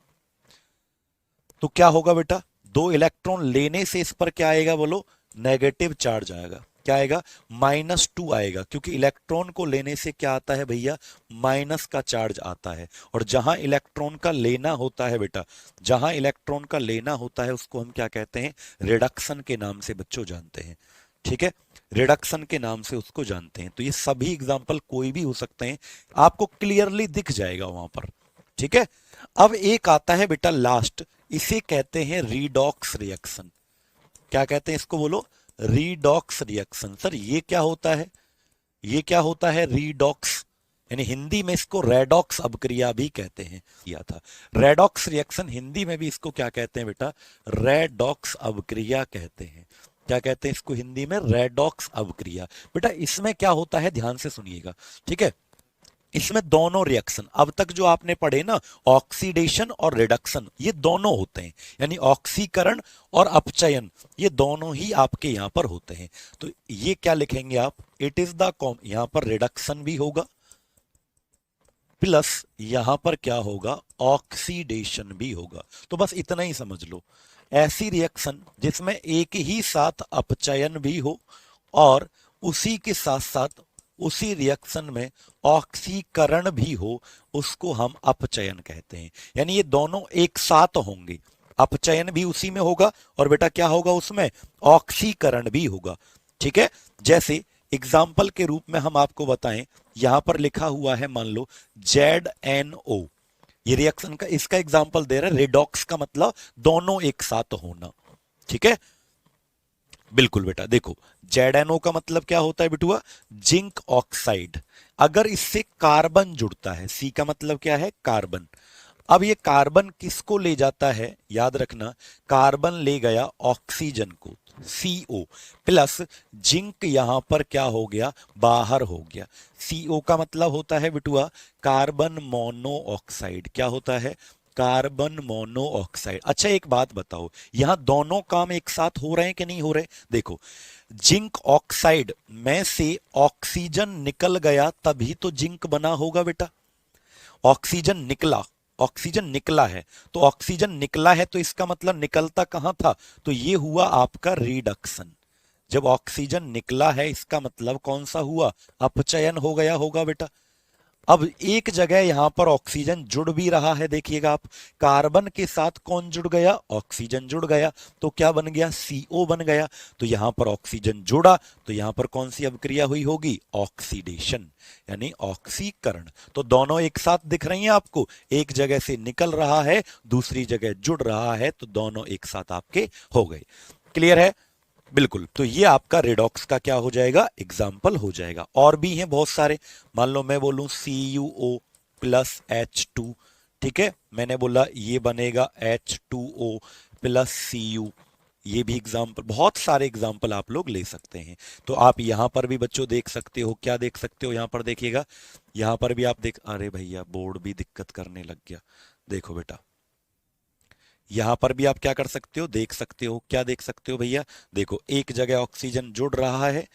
तो क्या होगा बेटा? दो इलेक्ट्रॉन लेने से इस पर क्या आएगा बोलो? नेगेटिव चार्ज आएगा। क्या आएगा? -2 आएगा, क्योंकि इलेक्ट्रॉन को लेने से क्या आता है भैया? माइनस का चार्ज आता है। और जहां इलेक्ट्रॉन का लेना होता है बेटा, जहां इलेक्ट्रॉन का लेना होता है उसको हम क्या कहते हैं? रिडक्शन के नाम से बच्चों जानते हैं। ठीक है, रिडक्शन के नाम से उसको जानते हैं। तो ये सभी एग्जाम्पल कोई भी हो सकते हैं, आपको क्लियरली दिख जाएगा वहां पर। ठीक है, अब एक आता है बेटा लास्ट, इसे कहते हैं रीडॉक्स रिएक्शन। क्या कहते हैं इसको बोलो? Redox reaction. सर ये क्या होता है? ये क्या होता है रीडॉक्स? यानी हिंदी में इसको रेडॉक्स अभिक्रिया भी कहते हैं। किया था रेडॉक्स रिएक्शन, हिंदी में भी इसको क्या कहते हैं बेटा? रेडॉक्स अभिक्रिया कहते हैं। क्या कहते हैं इसको हिंदी में? रेडॉक्स अभिक्रिया। बेटा इसमें क्या होता है, ध्यान से सुनिएगा। ठीक है, इसमें दोनों रिएक्शन अब तक जो आपने पढ़े ना, ऑक्सीडेशन और रिडक्शन, ये दोनों होते हैं। यानी ऑक्सीकरण और अपचयन, ये दोनों ही आपके यहां पर होते हैं। तो ये क्या लिखेंगे आप? इट इज द यहां पर रिडक्शन भी होगा, प्लस यहां पर क्या होगा? ऑक्सीडेशन भी होगा। तो बस इतना ही समझ लो, ऐसी रिएक्शन जिसमें एक ही साथ अपचयन भी हो और उसी के साथ साथ उसी रिएक्शन में ऑक्सीकरण भी हो, उसको हम अपचयन कहते हैं। यानी ये दोनों एक साथ होंगे, अपचयन भी उसी में होगा और बेटा क्या होगा उसमें? ऑक्सीकरण भी होगा। ठीक है, जैसे एग्जाम्पल के रूप में हम आपको बताएं, यहां पर लिखा हुआ है, मान लो ZNO, ये रिएक्शन का इसका एग्जाम्पल दे रहा है। रिडॉक्स का मतलब दोनों एक साथ होना। ठीक है, बिल्कुल बेटा। देखो ZNO का मतलब क्या होता है बिटुआ? Zinc oxide. अगर इससे कार्बन जुड़ता है, सी का मतलब क्या है? कार्बन। अब ये कार्बन किसको ले जाता है? याद रखना, कार्बन ले गया ऑक्सीजन को, CO, प्लस जिंक यहां पर क्या हो गया? बाहर हो गया। CO का मतलब होता है बिटुआ कार्बन मोनोऑक्साइड। क्या होता है? Carbon monoxide. अच्छा एक बात बताओ, यहां दोनों काम एक साथ हो रहे हैं कि नहीं हो रहे? देखो, जिंक ऑक्साइड में से ऑक्सीजन निकल गया तभी तो जिंक बना होगा बेटा। ऑक्सीजन निकला, ऑक्सीजन निकला है, तो ऑक्सीजन निकला है तो इसका मतलब निकलता कहां था? तो ये हुआ आपका रिडक्शन। जब ऑक्सीजन निकला है इसका मतलब कौन सा हुआ? अपचयन हो गया होगा बेटा। अब एक जगह यहां पर ऑक्सीजन जुड़ भी रहा है, देखिएगा आप, कार्बन के साथ कौन जुड़ गया? ऑक्सीजन जुड़ गया, तो क्या बन गया? CO बन गया। तो यहां पर ऑक्सीजन जुड़ा तो यहां पर कौन सी अभिक्रिया हुई होगी? ऑक्सीडेशन, यानी ऑक्सीकरण। तो दोनों एक साथ दिख रही हैं आपको, एक जगह से निकल रहा है दूसरी जगह जुड़ रहा है, तो दोनों एक साथ आपके हो गए। क्लियर है? बिल्कुल। तो ये आपका रिडॉक्स का क्या हो जाएगा? एग्जाम्पल हो जाएगा। और भी हैं बहुत सारे, मान लो मैं बोलूं CuO प्लस H2, ठीक है, मैंने बोला ये बनेगा H2O प्लस Cu, ये भी एग्जाम्पल, बहुत सारे एग्जाम्पल आप लोग ले सकते हैं। तो आप यहां पर भी बच्चों देख सकते हो, क्या देख सकते हो, यहां पर देखिएगा, यहां पर भी आप देख, अरे भैया बोर्ड भी दिक्कत करने लग गया। देखो बेटा, यहां पर भी आप क्या कर सकते हो, देख सकते हो, क्या देख सकते हो भैया, देखो एक जगह ऑक्सीजन जुड़ रहा है,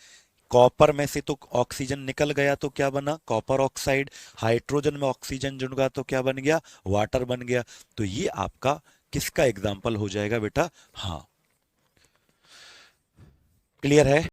कॉपर में से तो ऑक्सीजन निकल गया तो क्या बना, कॉपर ऑक्साइड। हाइड्रोजन में ऑक्सीजन जुड़ गया तो क्या बन गया, वाटर बन गया। तो ये आपका किसका एग्जाम्पल हो जाएगा बेटा, हाँ, क्लियर है।